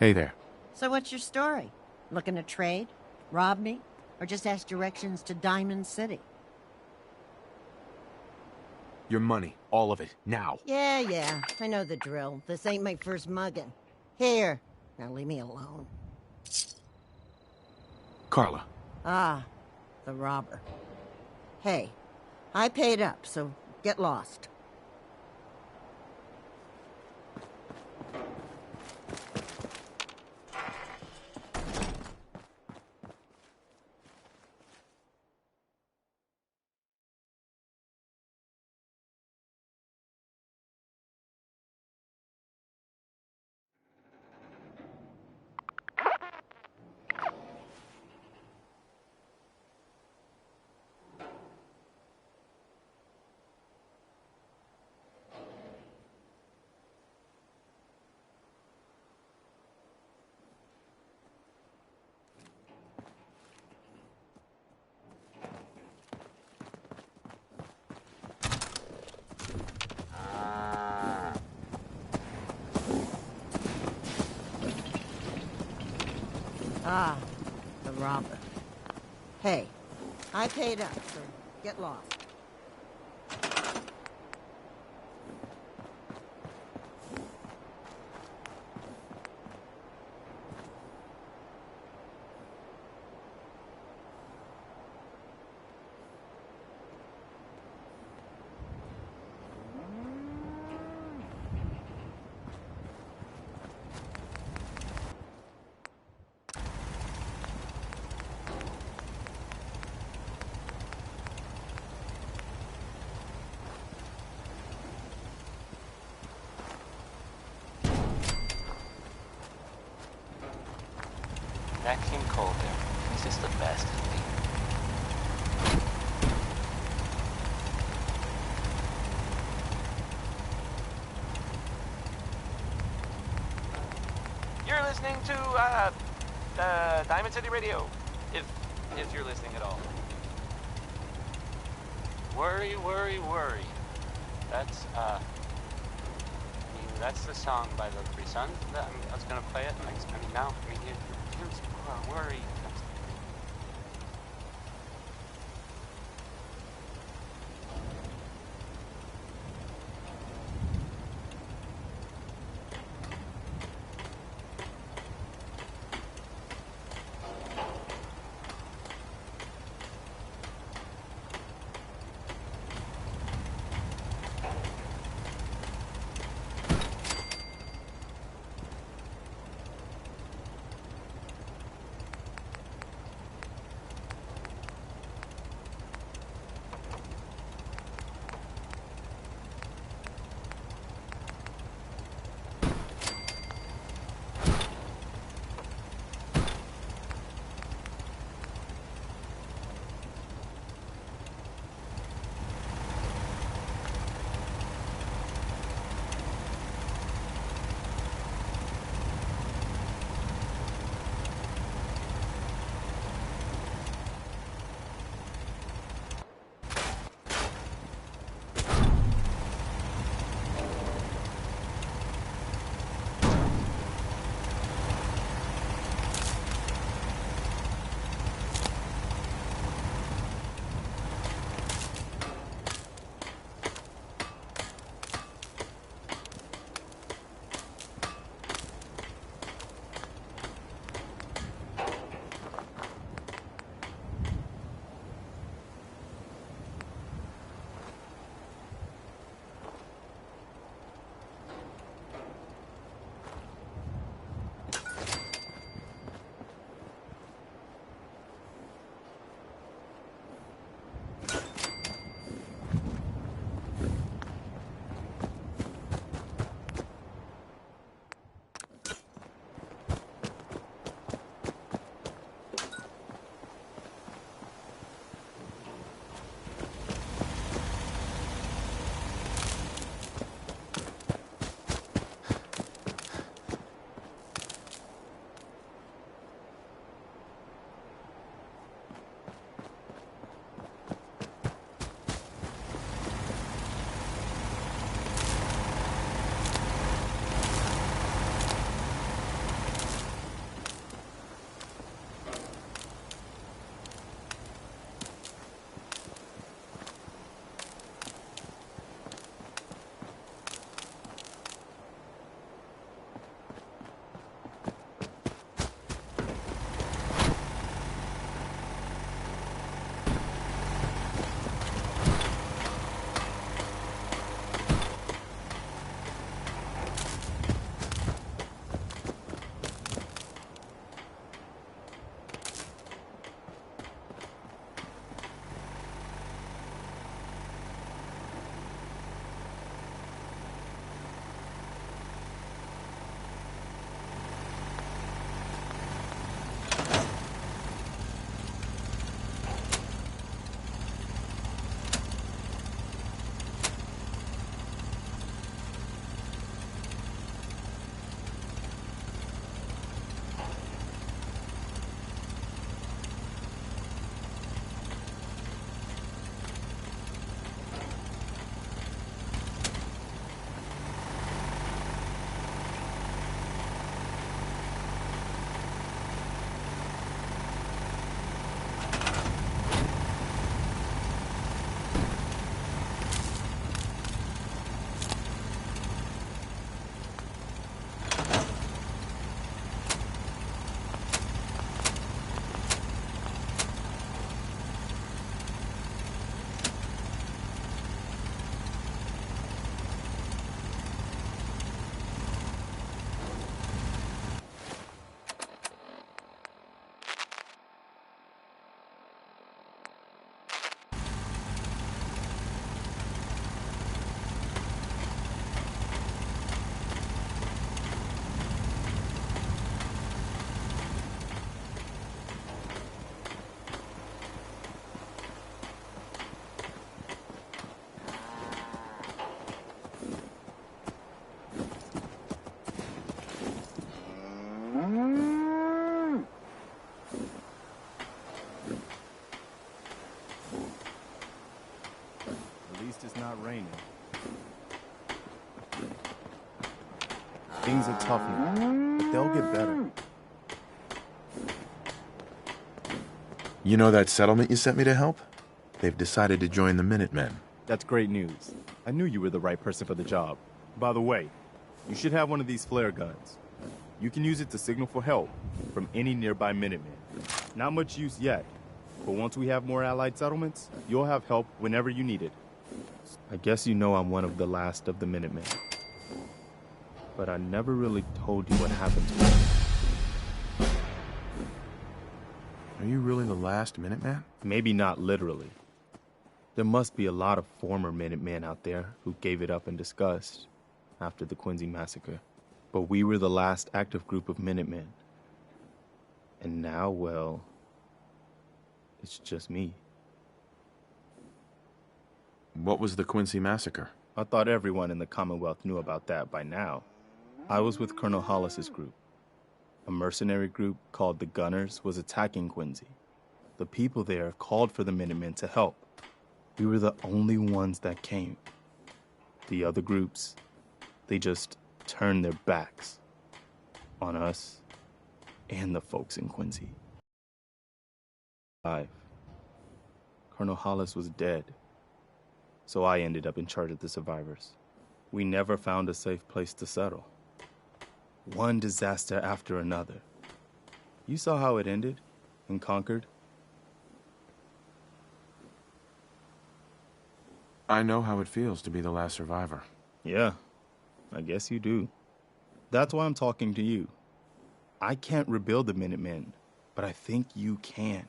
Hey there. So what's your story? Looking to trade? Rob me? Or just ask directions to Diamond City? Your money. All of it. Now. Yeah. I know the drill. This ain't my first mugging. Here. Now leave me alone. Carla. Ah, the robber. Hey, I paid up, so get lost. Ah, the robber. Hey, I paid up, so get lost. That came cold there. He's just the best. You're listening to Diamond City Radio, if you're listening at all. Worry. That's the song by the Three Sons. I was gonna play it. Worry. least it's not raining. Things are tough now, but they'll get better. You know that settlement you sent me to help? They've decided to join the Minutemen. That's great news. I knew you were the right person for the job. By the way, you should have one of these flare guns. You can use it to signal for help from any nearby Minutemen. Not much use yet, but once we have more allied settlements, you'll have help whenever you need it. I guess you know I'm one of the last of the Minutemen. But I never really told you what happened to me. Are you really the last Minuteman? Maybe not literally. There must be a lot of former Minutemen out there who gave it up in disgust after the Quincy massacre. But we were the last active group of Minutemen. And now, well, it's just me. What was the Quincy massacre? I thought everyone in the Commonwealth knew about that by now. I was with Colonel Hollis's group. A mercenary group called the Gunners was attacking Quincy. The people there called for the Minutemen to help. We were the only ones that came. The other groups, they just turned their backs on us and the folks in Quincy. Colonel Hollis was dead, so I ended up in charge of the survivors. We never found a safe place to settle. One disaster after another. You saw how it ended in Concord? I know how it feels to be the last survivor. Yeah, I guess you do. That's why I'm talking to you. I can't rebuild the Minutemen, but I think you can.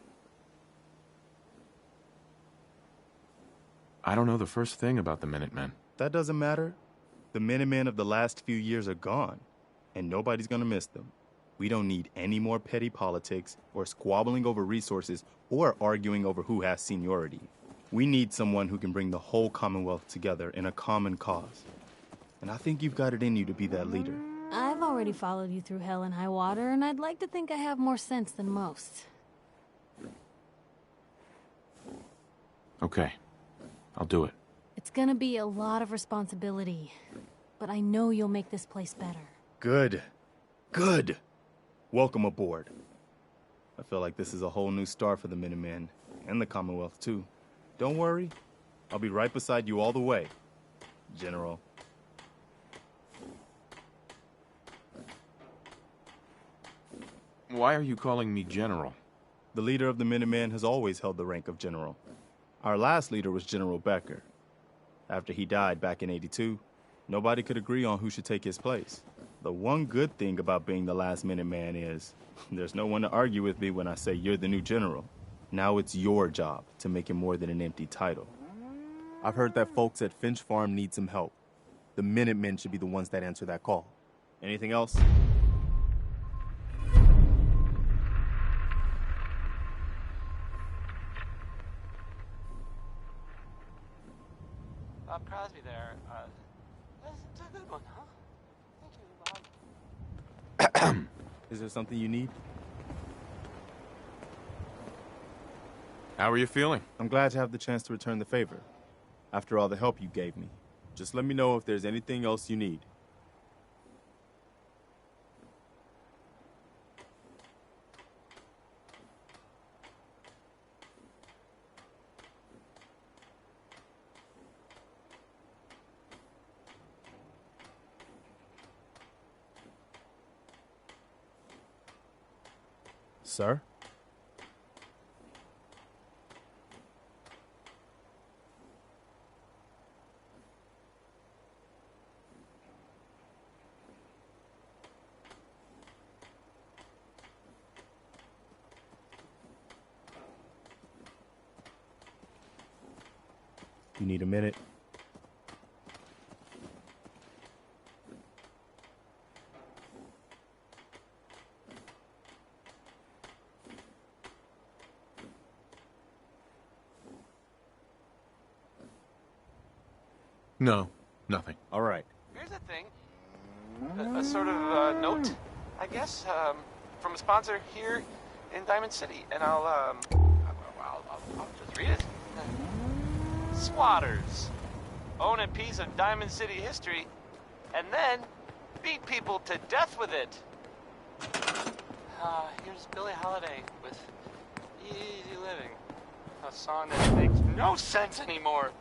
I don't know the first thing about the Minutemen. That doesn't matter. The Minutemen of the last few years are gone, and nobody's gonna miss them. We don't need any more petty politics or squabbling over resources or arguing over who has seniority. We need someone who can bring the whole Commonwealth together in a common cause. And I think you've got it in you to be that leader. I've already followed you through hell and high water, and I'd like to think I have more sense than most. Okay, I'll do it. It's gonna be a lot of responsibility, but I know you'll make this place better. Good. Good. Welcome aboard. I feel like this is a whole new start for the Minutemen, and the Commonwealth, too. Don't worry. I'll be right beside you all the way, General. Why are you calling me General? The leader of the Minutemen has always held the rank of General. Our last leader was General Becker. After he died back in '82, nobody could agree on who should take his place. The one good thing about being the last Minuteman is there's no one to argue with me when I say you're the new general. Now it's your job to make it more than an empty title. I've heard that folks at Finch Farm need some help. The Minutemen should be the ones that answer that call. Anything else? Bob Crosby there. That's a good one, huh? Thank you, Bob. Is there something you need? How are you feeling? I'm glad to have the chance to return the favor. After all the help you gave me. Just let me know if there's anything else you need. Sir? You need a minute? No, nothing. All right. Here's the thing. A sort of note, I guess, from a sponsor here in Diamond City, and I'll just read it. Swatters. own a piece of Diamond City history, and then beat people to death with it. Here's Billie Holiday with Easy Living, a song that makes no sense anymore.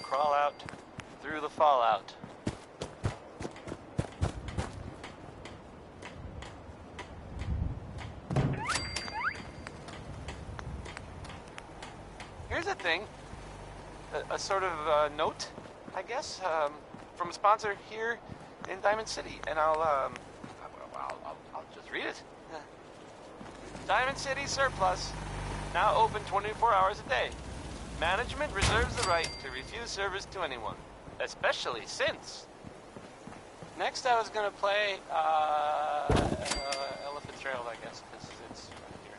Crawl out through the fallout. Here's a thing, a sort of note, I guess, from a sponsor here in Diamond City, and I'll just read it. Diamond City Surplus, now open 24 hours a day. Management reserves the right to refuse service to anyone, especially since. Next, I was gonna play Elephant Trail, I guess, because it's right here.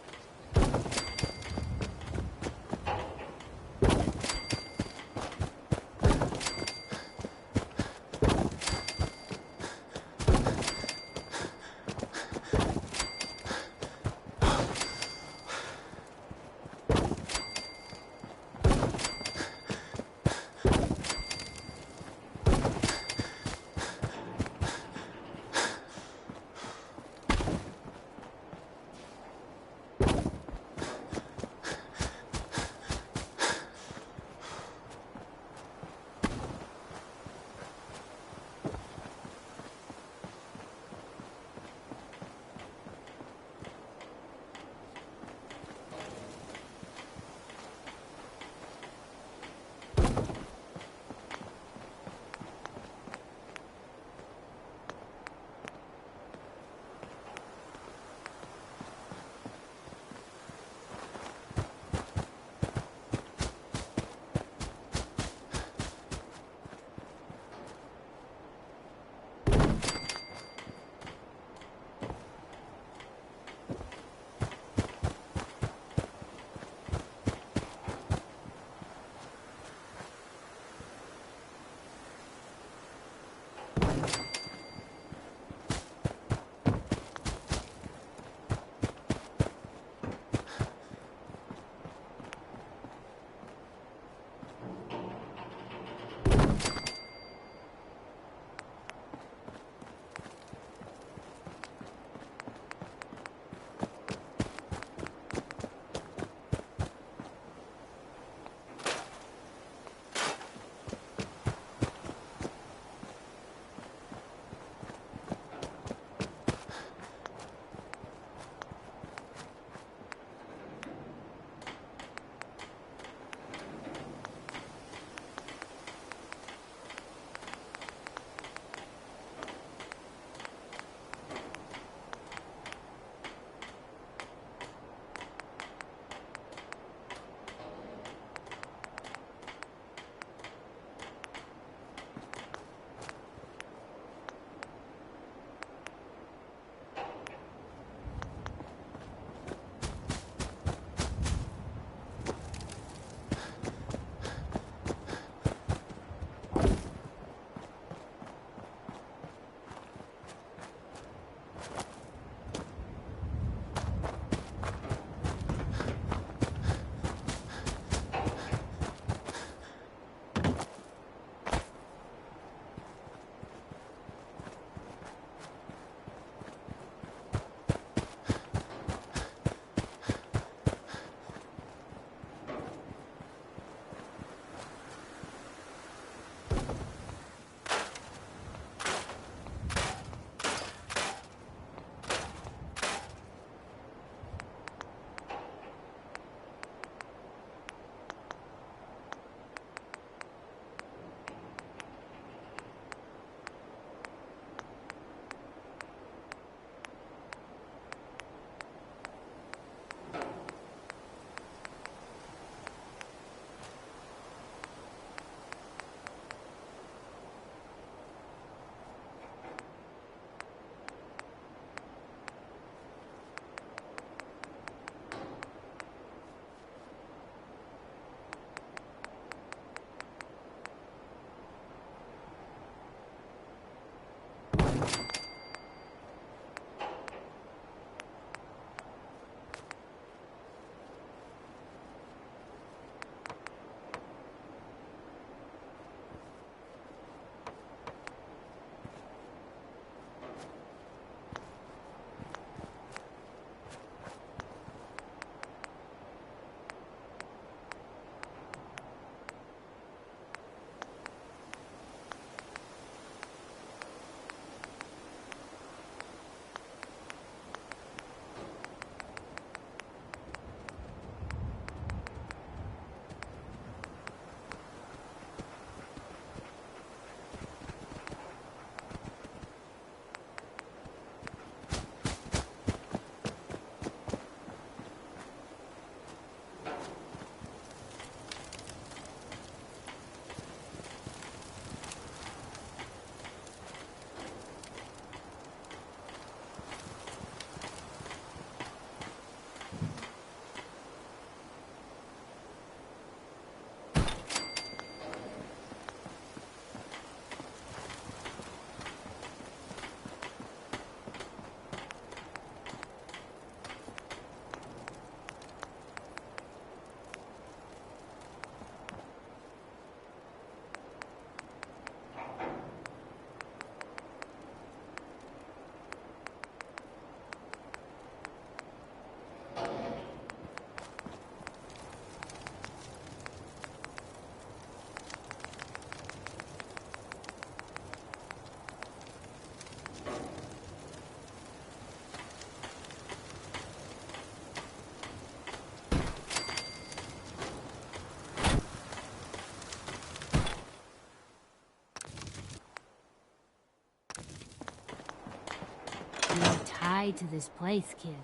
tied to this place, kid.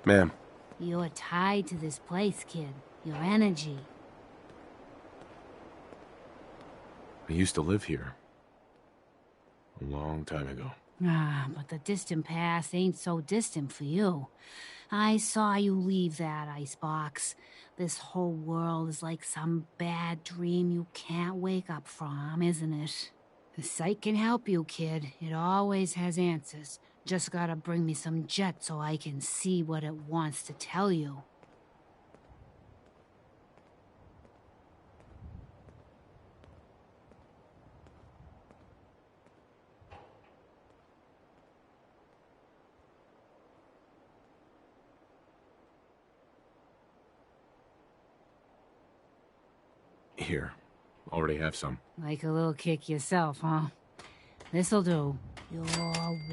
Ma'am. You're tied to this place, kid. Your energy. I used to live here. A long time ago. Ah, but the distant past ain't so distant for you. I saw you leave that icebox. This whole world is like some bad dream you can't wake up from, isn't it? The sight can help you, kid. It always has answers. Just gotta bring me some jet so I can see what it wants to tell you. Here. Already have some. Like a little kick yourself, huh? This'll do. You're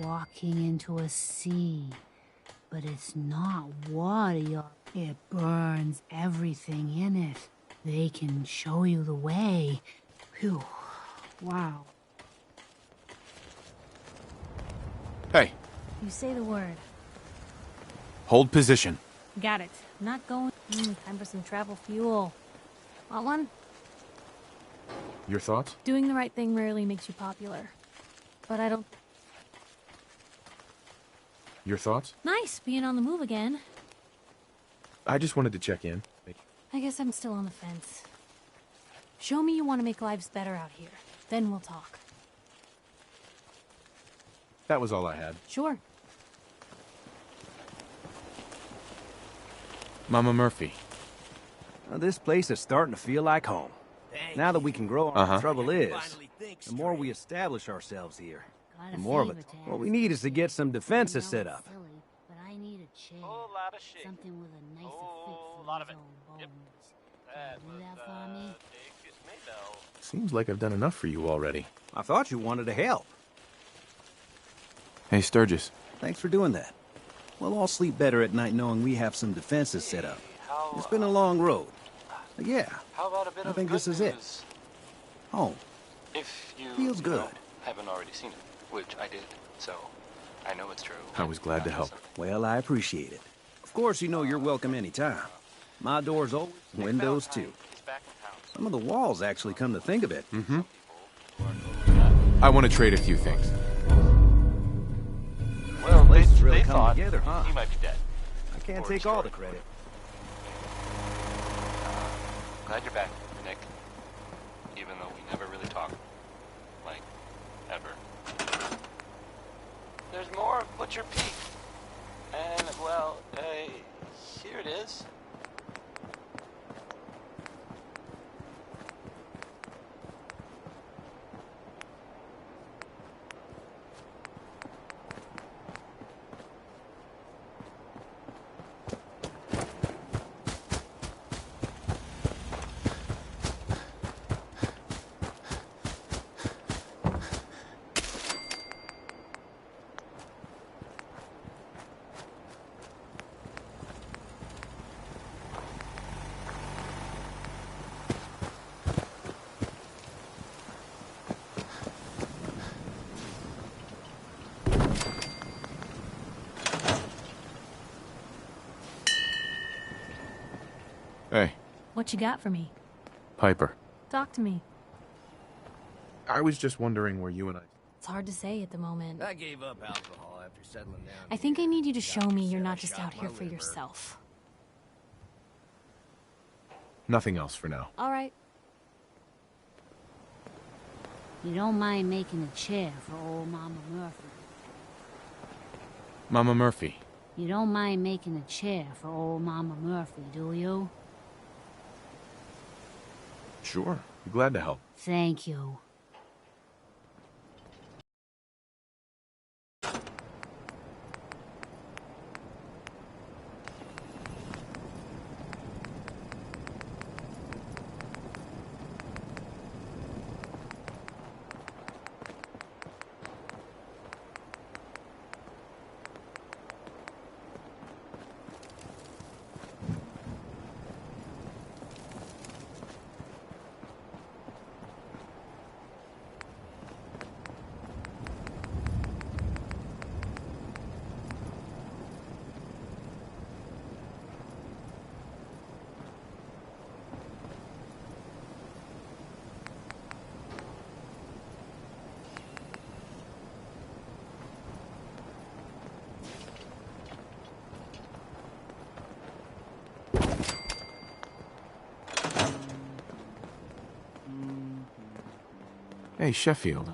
walking into a sea, but it's not water. It burns everything in it. They can show you the way. Phew. Wow. Hey, You say the word. hold position. Got it. Not going. Time for some travel fuel. Want one? Your thoughts? Doing the right thing rarely makes you popular. But I don't... Your thoughts? Nice, being on the move again. I just wanted to check in. I guess I'm still on the fence. Show me you want to make lives better out here. Then we'll talk. That was all I had. Sure. Mama Murphy. Well, this place is starting to feel like home. Now that we can grow, the trouble is, the more we establish ourselves here, the more of it. What we need is to get some defenses set up. But I need a chair. Whole lot of shit. Something with a nicer Whole fit lot for of it. his own Yep. bones. That Do that was, for me? excuse me, though. Seems like I've done enough for you already. I thought you wanted to help. Hey, Sturgis. Thanks for doing that. We'll all sleep better at night knowing we have some defenses set up. It's been a long road. But yeah, How about a bit I of think good this is news? it. Home. If you Feels good. haven't already seen it, which I did, so I know it's true. I was glad to help. Well, I appreciate it. Of course, you know you're welcome anytime. My door's open, windows too. Some of the walls actually come to think of it. Mm-hmm. I want to trade a few things. Well, Place is really they coming thought together, huh? he might be dead. I can't Or take all the destroyed. credit. Glad you're back, Nick. Even though we never really talk. Like, ever. There's more of Butcher Peak. And, well, here it is. Hey, What you got for me? Piper. Talk to me. I was just wondering where you and I... It's hard to say at the moment. I gave up alcohol after settling down. I think I need you to show me you're not just out here for yourself. Nothing else for now. All right. You don't mind making a chair for old Mama Murphy. Mama Murphy. You don't mind making a chair for old Mama Murphy, do you? Sure. Be glad to help. Thank you. Hey, Sheffield.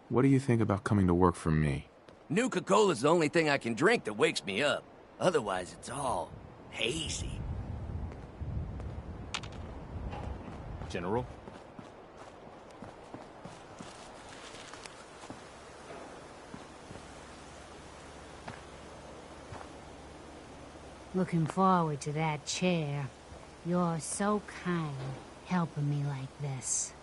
What do you think about coming to work for me? Nuka-Cola's the only thing I can drink that wakes me up. Otherwise, it's all hazy. General? Looking forward to that chair. You're so kind, helping me like this.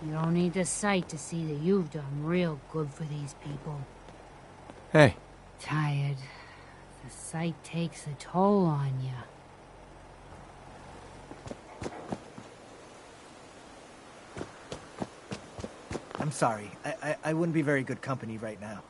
You don't need the sight to see that you've done real good for these people. Hey. Tired. The sight takes a toll on you. I'm sorry. I wouldn't be very good company right now.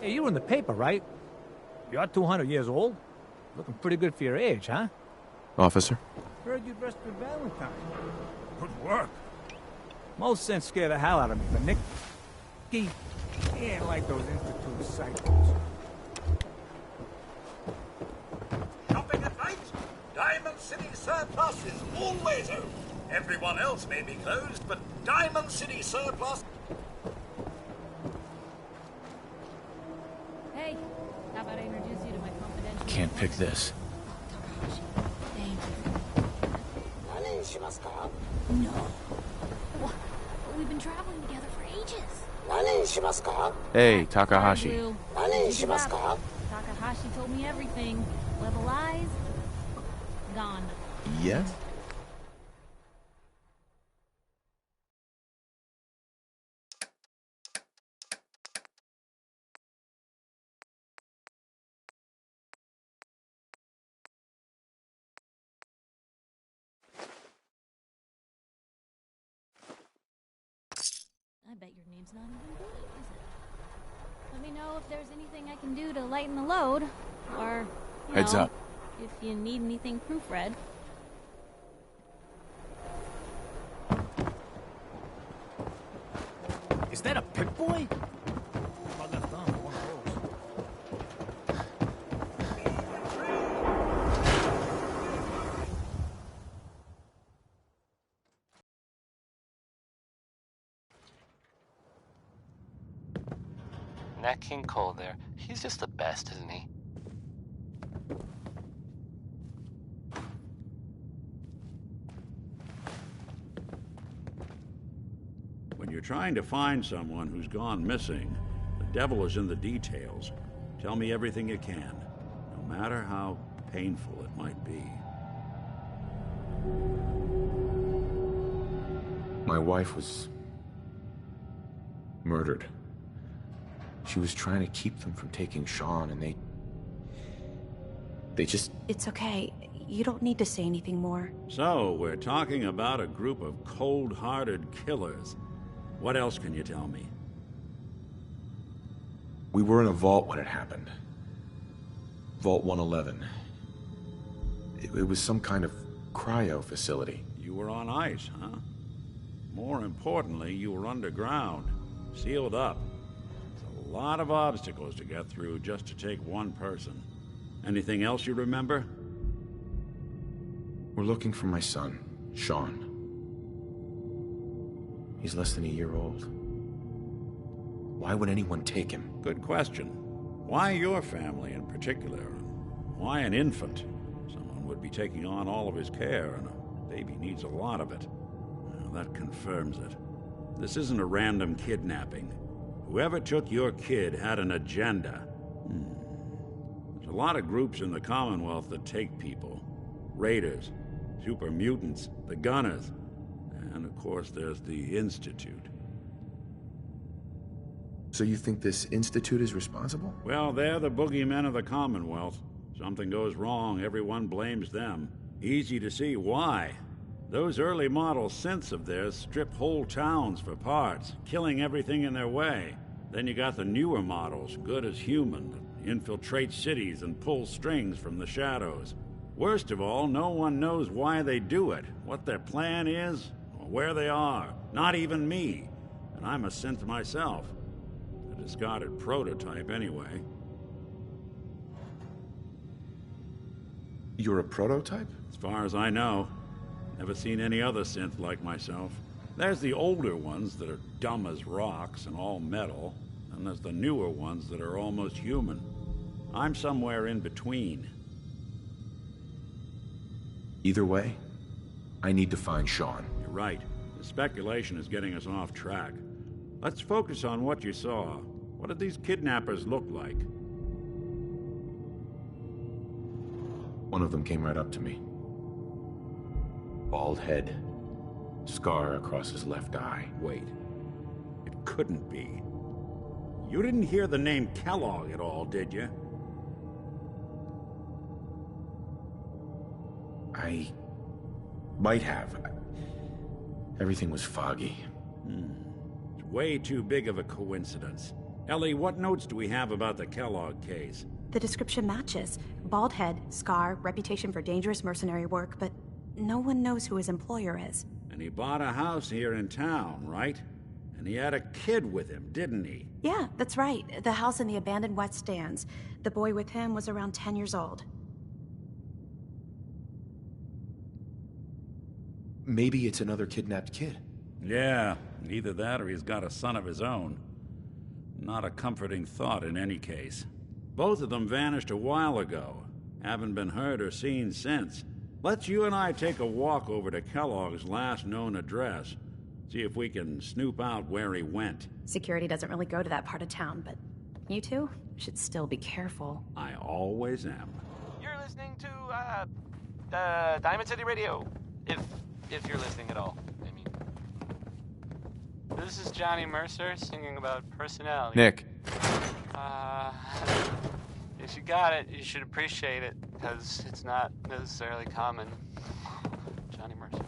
Hey, you were in the paper, right? You're 200 years old. Looking pretty good for your age, huh? Officer? Heard you dressed for Valentine. Good work. Most sense scared the hell out of me, but Nick... He ain't like those Institute psychos. Shopping at night? Diamond City Surplus is always open. Everyone else may be closed, but Diamond City Surplus... Hey, how about I introduce you to my confidential... Can't pick this. Thank you. No. What? We've been traveling together for ages. Hey, Takahashi. Takahashi told me everything. Level eyes, gone. Yes? I bet your name's not even good, is it? Let me me know if there's anything I can do to lighten the load, or, Heads up. if you need anything proofread. Is that a Pip-Boy? I left on one of Nat King Cole there. He's just the best, isn't he? When you're trying to find someone who's gone missing, the devil is in the details. Tell me everything you can, no matter how painful it might be. My wife was murdered. She was trying to keep them from taking Sean, and they just... It's okay. You don't need to say anything more. So, we're talking about a group of cold-hearted killers. What else can you tell me? We were in a vault when it happened. Vault 111. It was some kind of cryo facility. You were on ice, huh? More importantly, you were underground, sealed up. It's a lot of obstacles to get through just to take one person. Anything else you remember? We're looking for my son, Sean. He's less than a year old. Why would anyone take him? Good question. Why your family in particular? Why an infant? Someone would be taking on all of his care, and a baby needs a lot of it. Well, that confirms it. This isn't a random kidnapping. Whoever took your kid had an agenda. There's a lot of groups in the Commonwealth that take people. Raiders, super mutants, the Gunners, and of course there's the Institute. So you think this Institute is responsible? Well, they're the boogeymen of the Commonwealth. Something goes wrong, everyone blames them. Easy to see why. Those early model synths of theirs strip whole towns for parts, killing everything in their way. Then you got the newer models, good as human, that infiltrate cities and pull strings from the shadows. Worst of all, no one knows why they do it, what their plan is, or where they are. Not even me. And I'm a synth myself. A discarded prototype, anyway. You're a prototype? As far as I know. Never seen any other synth like myself. There's the older ones that are dumb as rocks and all metal, and there's the newer ones that are almost human. I'm somewhere in between. Either way, I need to find Sean. You're right. The speculation is getting us off track. Let's focus on what you saw. What did these kidnappers look like? One of them came right up to me. Bald head. Scar across his left eye. Wait. It couldn't be. You didn't hear the name Kellogg at all, did you? I might have. Everything was foggy. It's way too big of a coincidence. Ellie, what notes do we have about the Kellogg case? The description matches. Bald head, scar, reputation for dangerous mercenary work, but no one knows who his employer is. And he bought a house here in town, right? And he had a kid with him, didn't he? Yeah, that's right. The house in the abandoned West Stands. The boy with him was around 10 years old. Maybe it's another kidnapped kid. Yeah, either that or he's got a son of his own. Not a comforting thought in any case. Both of them vanished a while ago. Haven't been heard or seen since. Let's you and I take a walk over to Kellogg's last known address. See if we can snoop out where he went. Security doesn't really go to that part of town, but you two should still be careful. I always am. You're listening to, Diamond City Radio. If you're listening at all, I mean. This is Johnny Mercer singing about personality. Nick. If you got it, you should appreciate it, because it's not necessarily common. Johnny Mercer.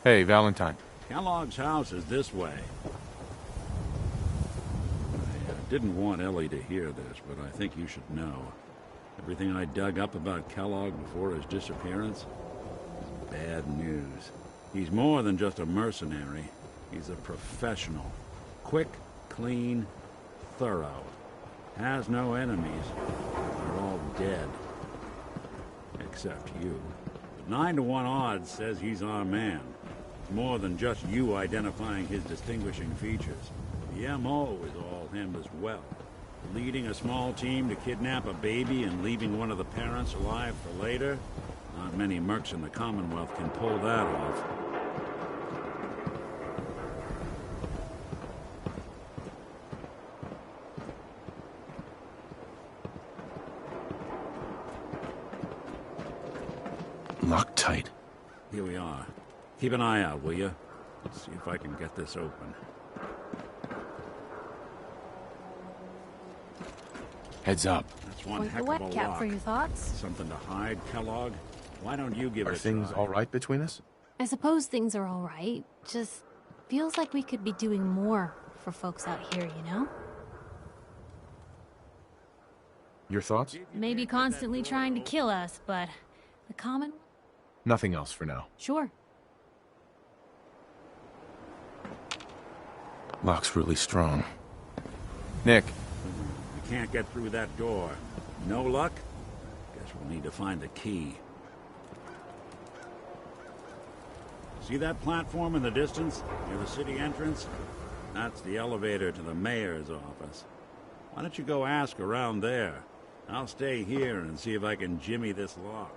Hey, Valentine. Kellogg's house is this way. I didn't want Ellie to hear this, but I think you should know. Everything I dug up about Kellogg before his disappearance is bad news. He's more than just a mercenary. He's a professional. Quick, clean, thorough. Has no enemies. They're all dead. Except you. But 9 to 1 odds says he's our man. It's more than just you identifying his distinguishing features. The MO is all him as well. Leading a small team to kidnap a baby and leaving one of the parents alive for later? Not many mercs in the Commonwealth can pull that off. Locked tight. Here we are. Keep an eye out, will you? Let's see if I can get this open. Heads up. That's one Point heck the of a wet cap lock. for your thoughts. Something to hide, Kellogg? Why don't you give it a try? Are things all right between us? I suppose things are all right. Just feels like we could be doing more for folks out here, you know? Your thoughts? Maybe constantly trying to kill us, but the common... Nothing else for now. Sure. Lock's really strong. Nick. We can't get through that door. No luck? Guess we'll need to find the key. See that platform in the distance, near the city entrance? That's the elevator to the mayor's office. Why don't you go ask around there? I'll stay here and see if I can jimmy this lock.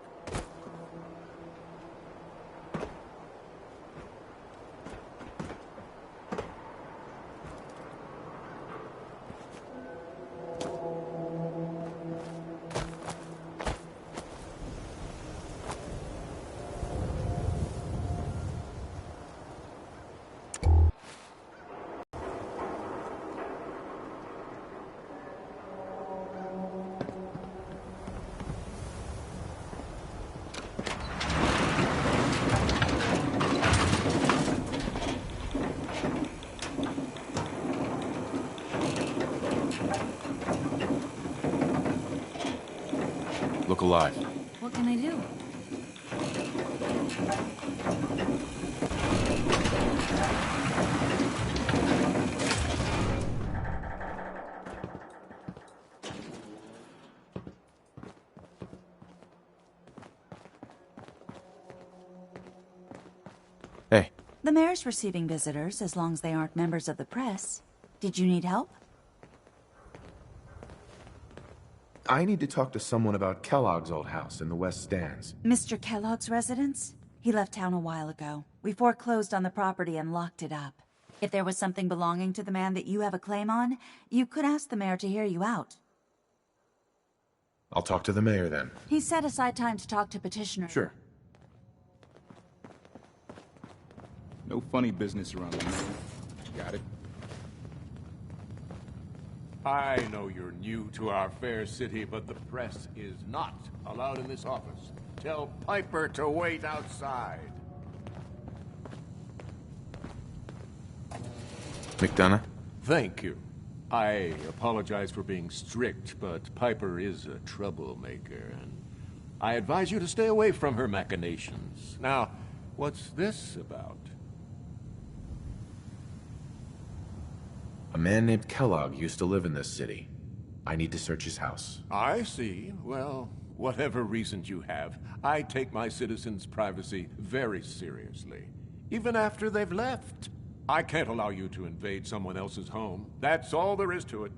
Look alive. What can I do? Hey. The mayor's receiving visitors as long as they aren't members of the press. Did you need help? I need to talk to someone about Kellogg's old house in the West Stands. Mr. Kellogg's residence? He left town a while ago. We foreclosed on the property and locked it up. If there was something belonging to the man that you have a claim on, you could ask the mayor to hear you out. I'll talk to the mayor then. He set aside time to talk to petitioners. Sure. No funny business around the mayor. Got it? I know you're new to our fair city, but the press is not allowed in this office. Tell Piper to wait outside. McDonough? Thank you. I apologize for being strict, but Piper is a troublemaker, and I advise you to stay away from her machinations. Now, what's this about? A man named Kellogg used to live in this city. I need to search his house. I see. Well, whatever reasons you have, I take my citizens' privacy very seriously. Even after they've left. I can't allow you to invade someone else's home. That's all there is to it.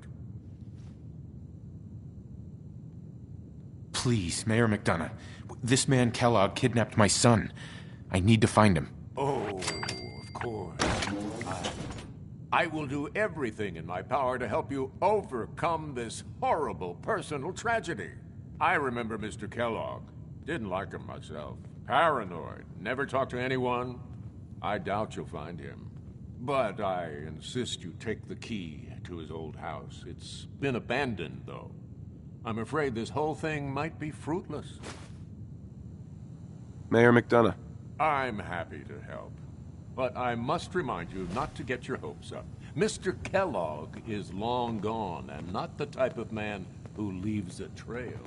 Please, Mayor McDonough. This man Kellogg kidnapped my son. I need to find him. Oh, of course. I will do everything in my power to help you overcome this horrible personal tragedy. I remember Mr. Kellogg. Didn't like him myself. Paranoid. Never talked to anyone. I doubt you'll find him. But I insist you take the key to his old house. It's been abandoned, though. I'm afraid this whole thing might be fruitless. Mayor McDonough. I'm happy to help. But I must remind you not to get your hopes up. Mr. Kellogg is long gone, and not the type of man who leaves a trail.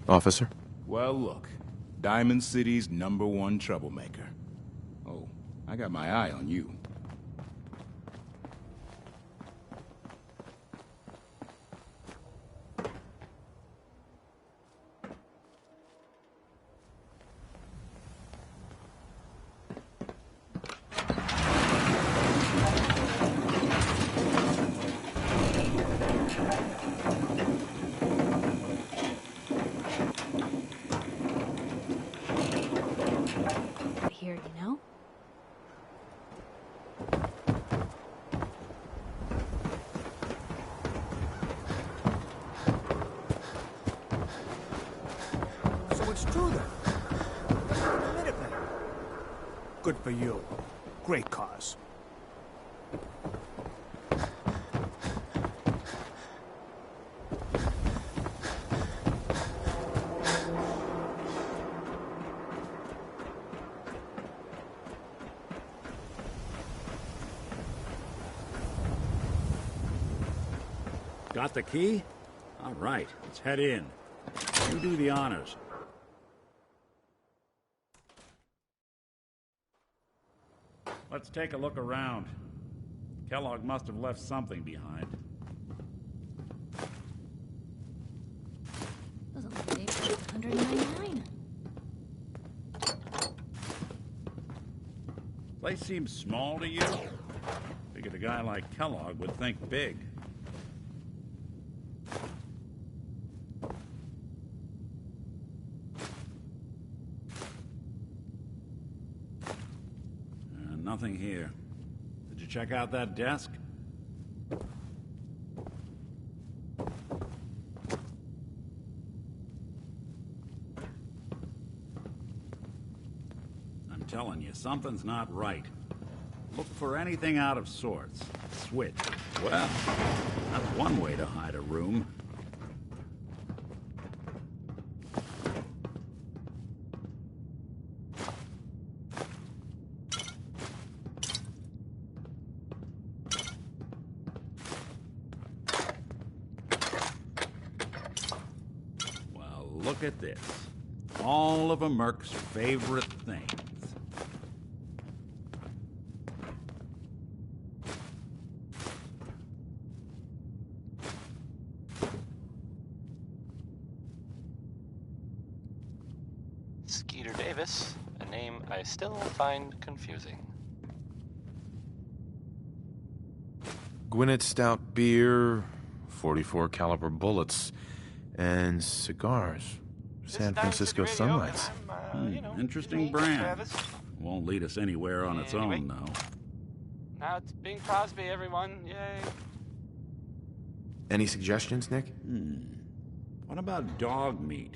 Officer? Well, look. Diamond City's #1 troublemaker. Oh, I got my eye on you. Here, you know? So it's true then. Minutemen. Good for you. Great cause. Got the key? All right, let's head in. You do the honors. Let's take a look around. Kellogg must have left something behind. Doesn't look like it's $199. Place seems small to you? Figured a guy like Kellogg would think big. Nothing here. Did you check out that desk? I'm telling you, something's not right. Look for anything out of sorts. Switch. Well, that's one way to hide a room. Look at this. All of a Merc's favorite things. Skeeter Davis, a name I still find confusing. Gwinnett Stout beer, 44 caliber bullets, and cigars. San Francisco Sunlights. Interesting brand. Won't lead us anywhere on its own, though. Now it's Bing Crosby, everyone. Yay. Any suggestions, Nick? What about dog meat?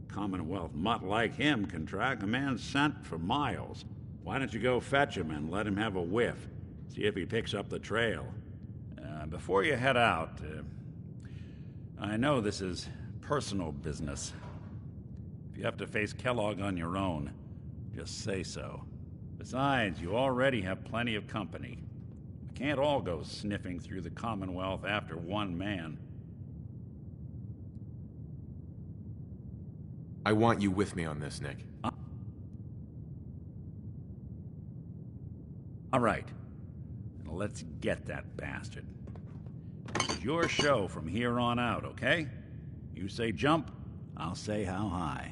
Commonwealth mutt like him can track a man's scent for miles. Why don't you go fetch him and let him have a whiff? See if he picks up the trail. Before you head out, I know this is personal business. If you have to face Kellogg on your own, just say so. Besides, you already have plenty of company. We can't all go sniffing through the Commonwealth after one man. I want you with me on this, Nick. All right. Let's get that bastard. It's your show from here on out, okay? You say jump, I'll say how high.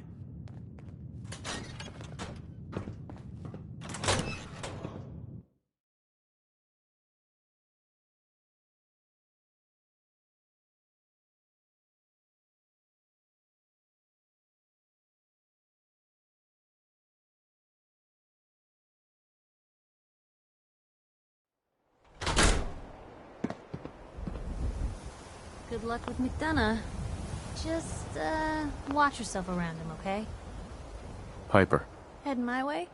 Good luck with McDonough. Just, watch yourself around him, okay? Piper. Heading my way?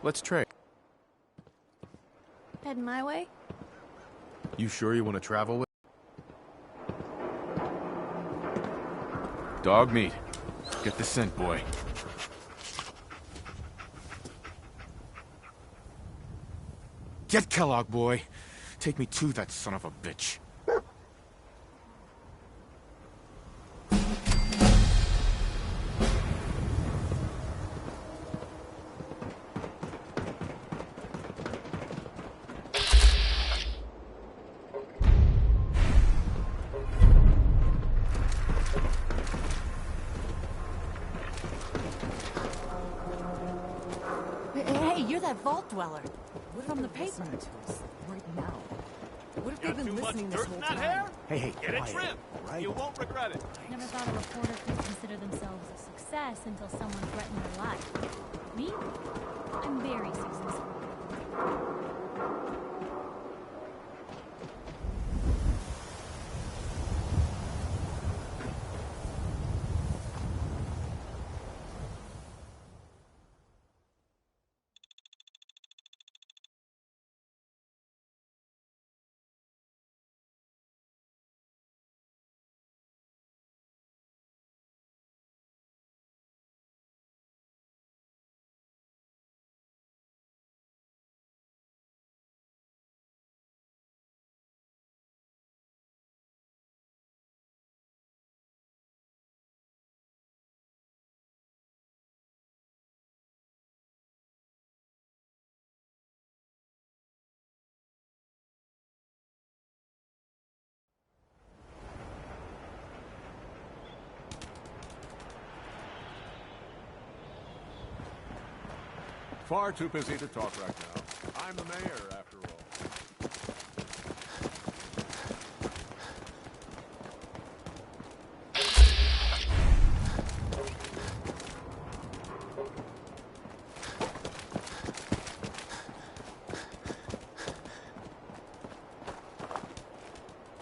Let's trade. Heading my way? You sure you want to travel with? Dog meat. Get the scent, boy. Get Kellogg, boy. Take me to that son of a bitch. Hey, you're that vault dweller. From the paper. Right now. What if they've been listening this whole time? Hey, Get it quiet, trimmed. right? You won't regret it. Never thought a reporter could consider themselves a success until someone threatened their life. Me? I'm very successful. Far too busy to talk right now. I'm the mayor, after all.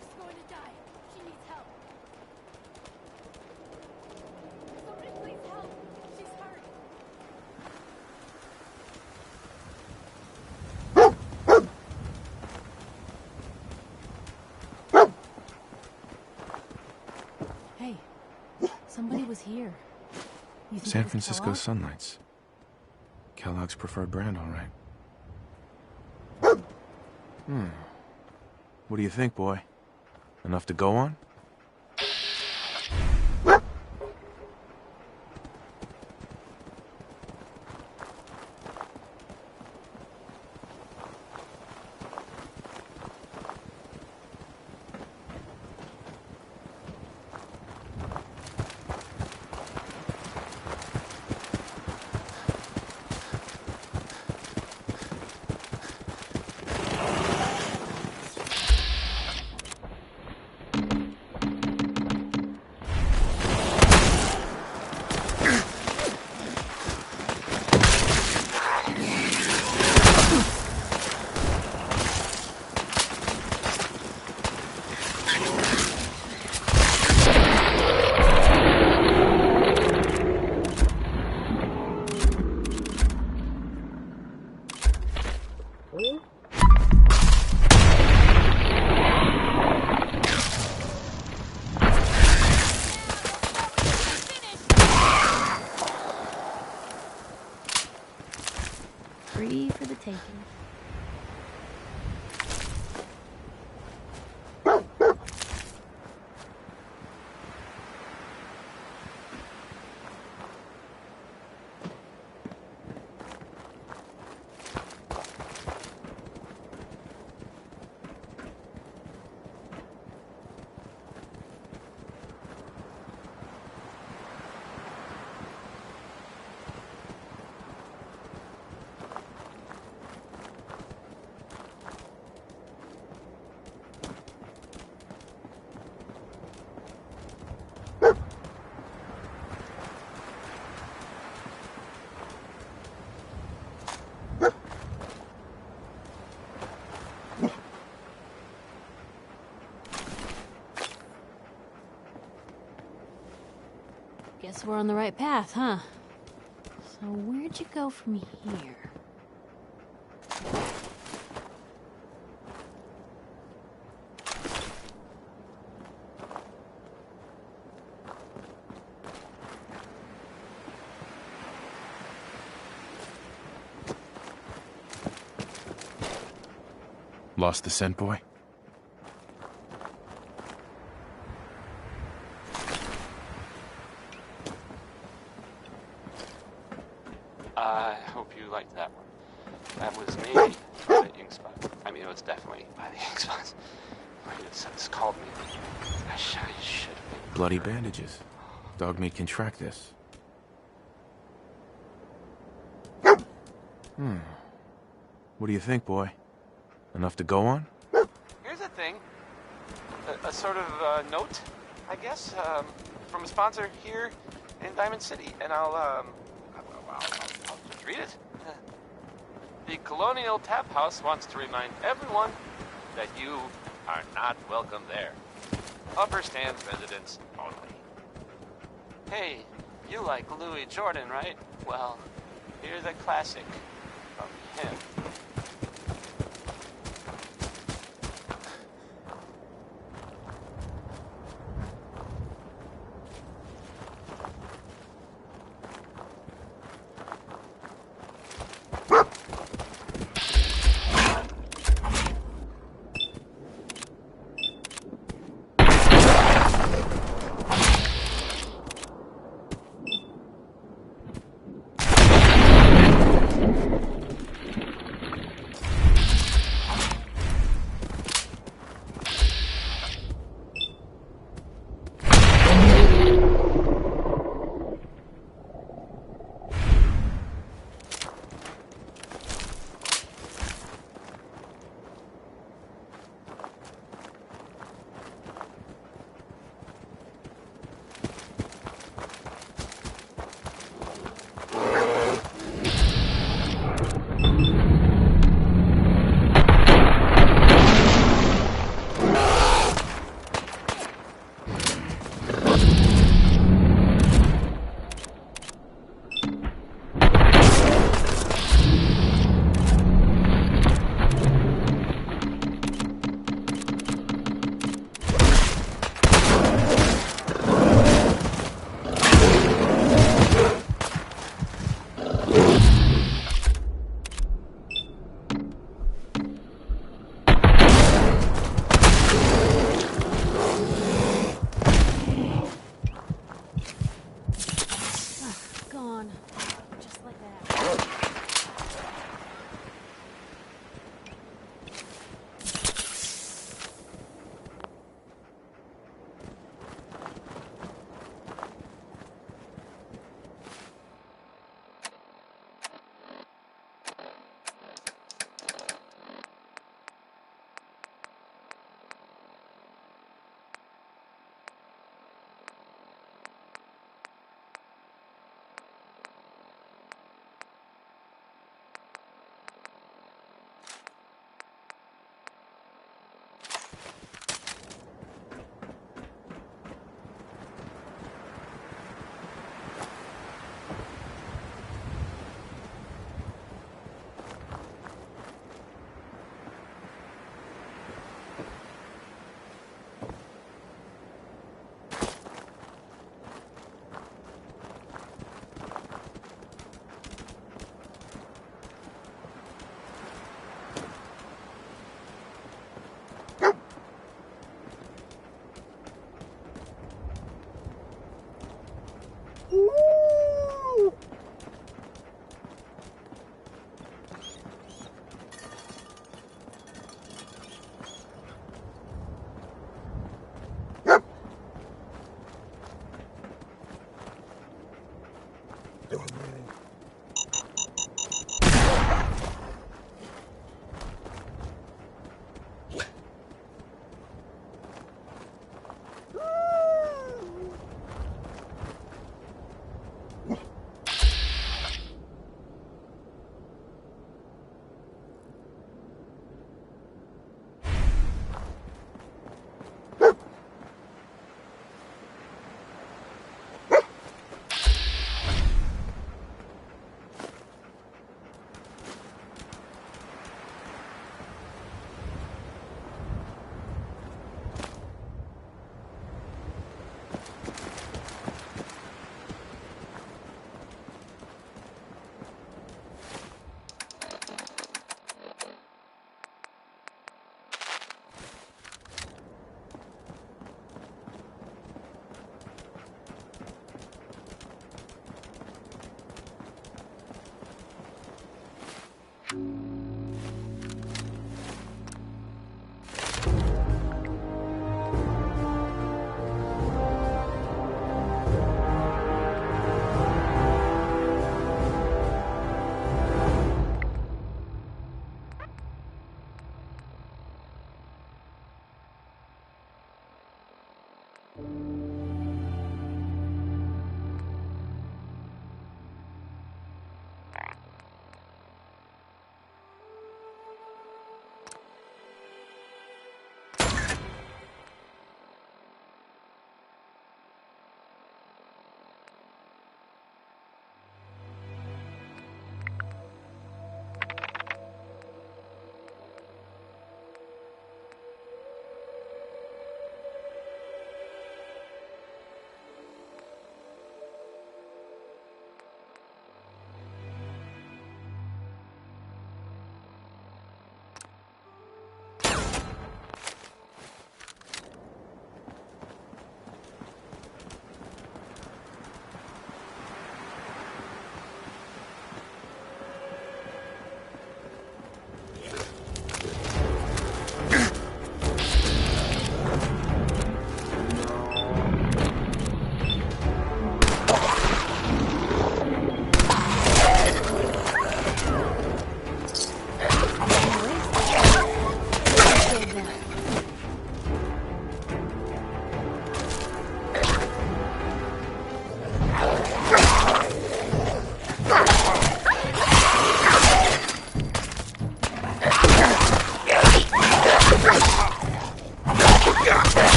She's going to die. She needs help. Somebody please help. She's hurt. Hey, somebody was here. You think San it was Francisco Kellogg? Sunlights. Kellogg's preferred brand, all right. What do you think, boy? Enough to go on? Free for the taking. Guess we're on the right path, huh? So where'd you go from here? Lost the scent, boy? I hope you liked that one. That was made by the ink spot. I mean, it was definitely by the ink spots. It's called me. I should have. Bloody bandages. Dog meat can track this. What do you think, boy? Enough to go on? Here's the thing. A sort of note, I guess, from a sponsor here in Diamond City. And I'll just read it. The Colonial Tap House wants to remind everyone that you are not welcome there. Upper Stands residents only. Hey, you like Louis Jordan, right? Well, here's a classic from him.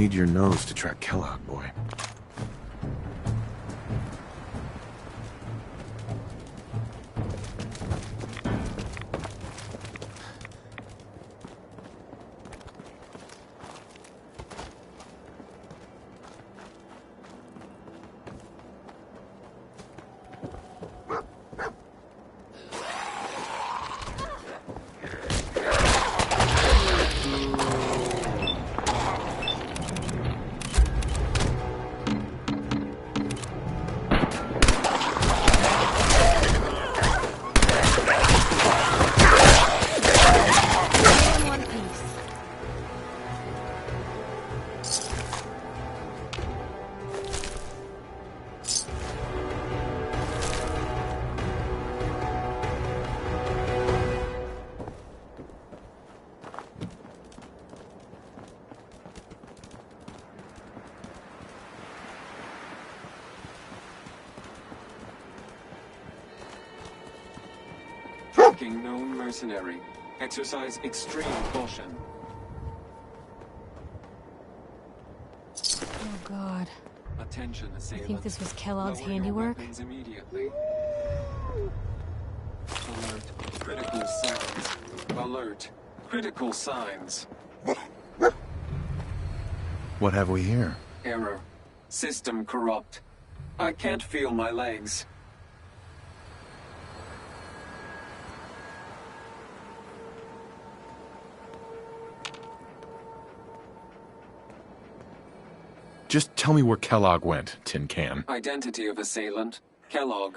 need your nose to track Kellogg, boy. Known mercenary. Exercise extreme caution. Oh, God. Attention, assailant. I think this was Kellogg's handiwork. Immediately. Alert. Critical signs. Alert. Critical signs. What have we here? Error. System corrupt. I can't feel my legs. Just tell me where Kellogg went, Tin Can. Identity of assailant. Kellogg.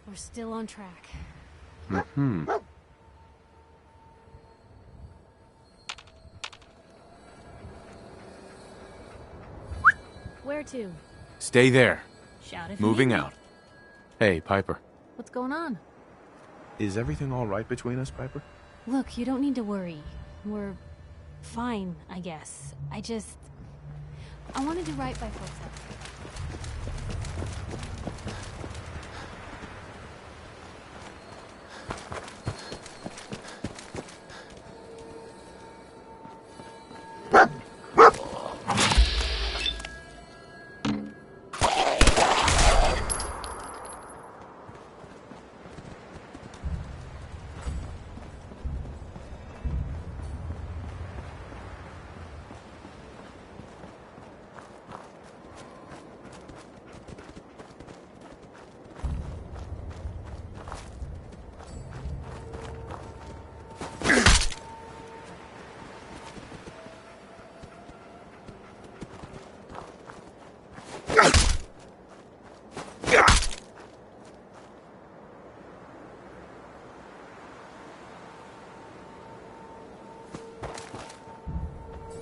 We're still on track. Mm-hmm. Where to? Stay there. Shout if you Moving need me. out. Hey, Piper. What's going on? Is everything all right between us, Piper? Look, you don't need to worry. We're fine, I guess. I want to do right by folks out there.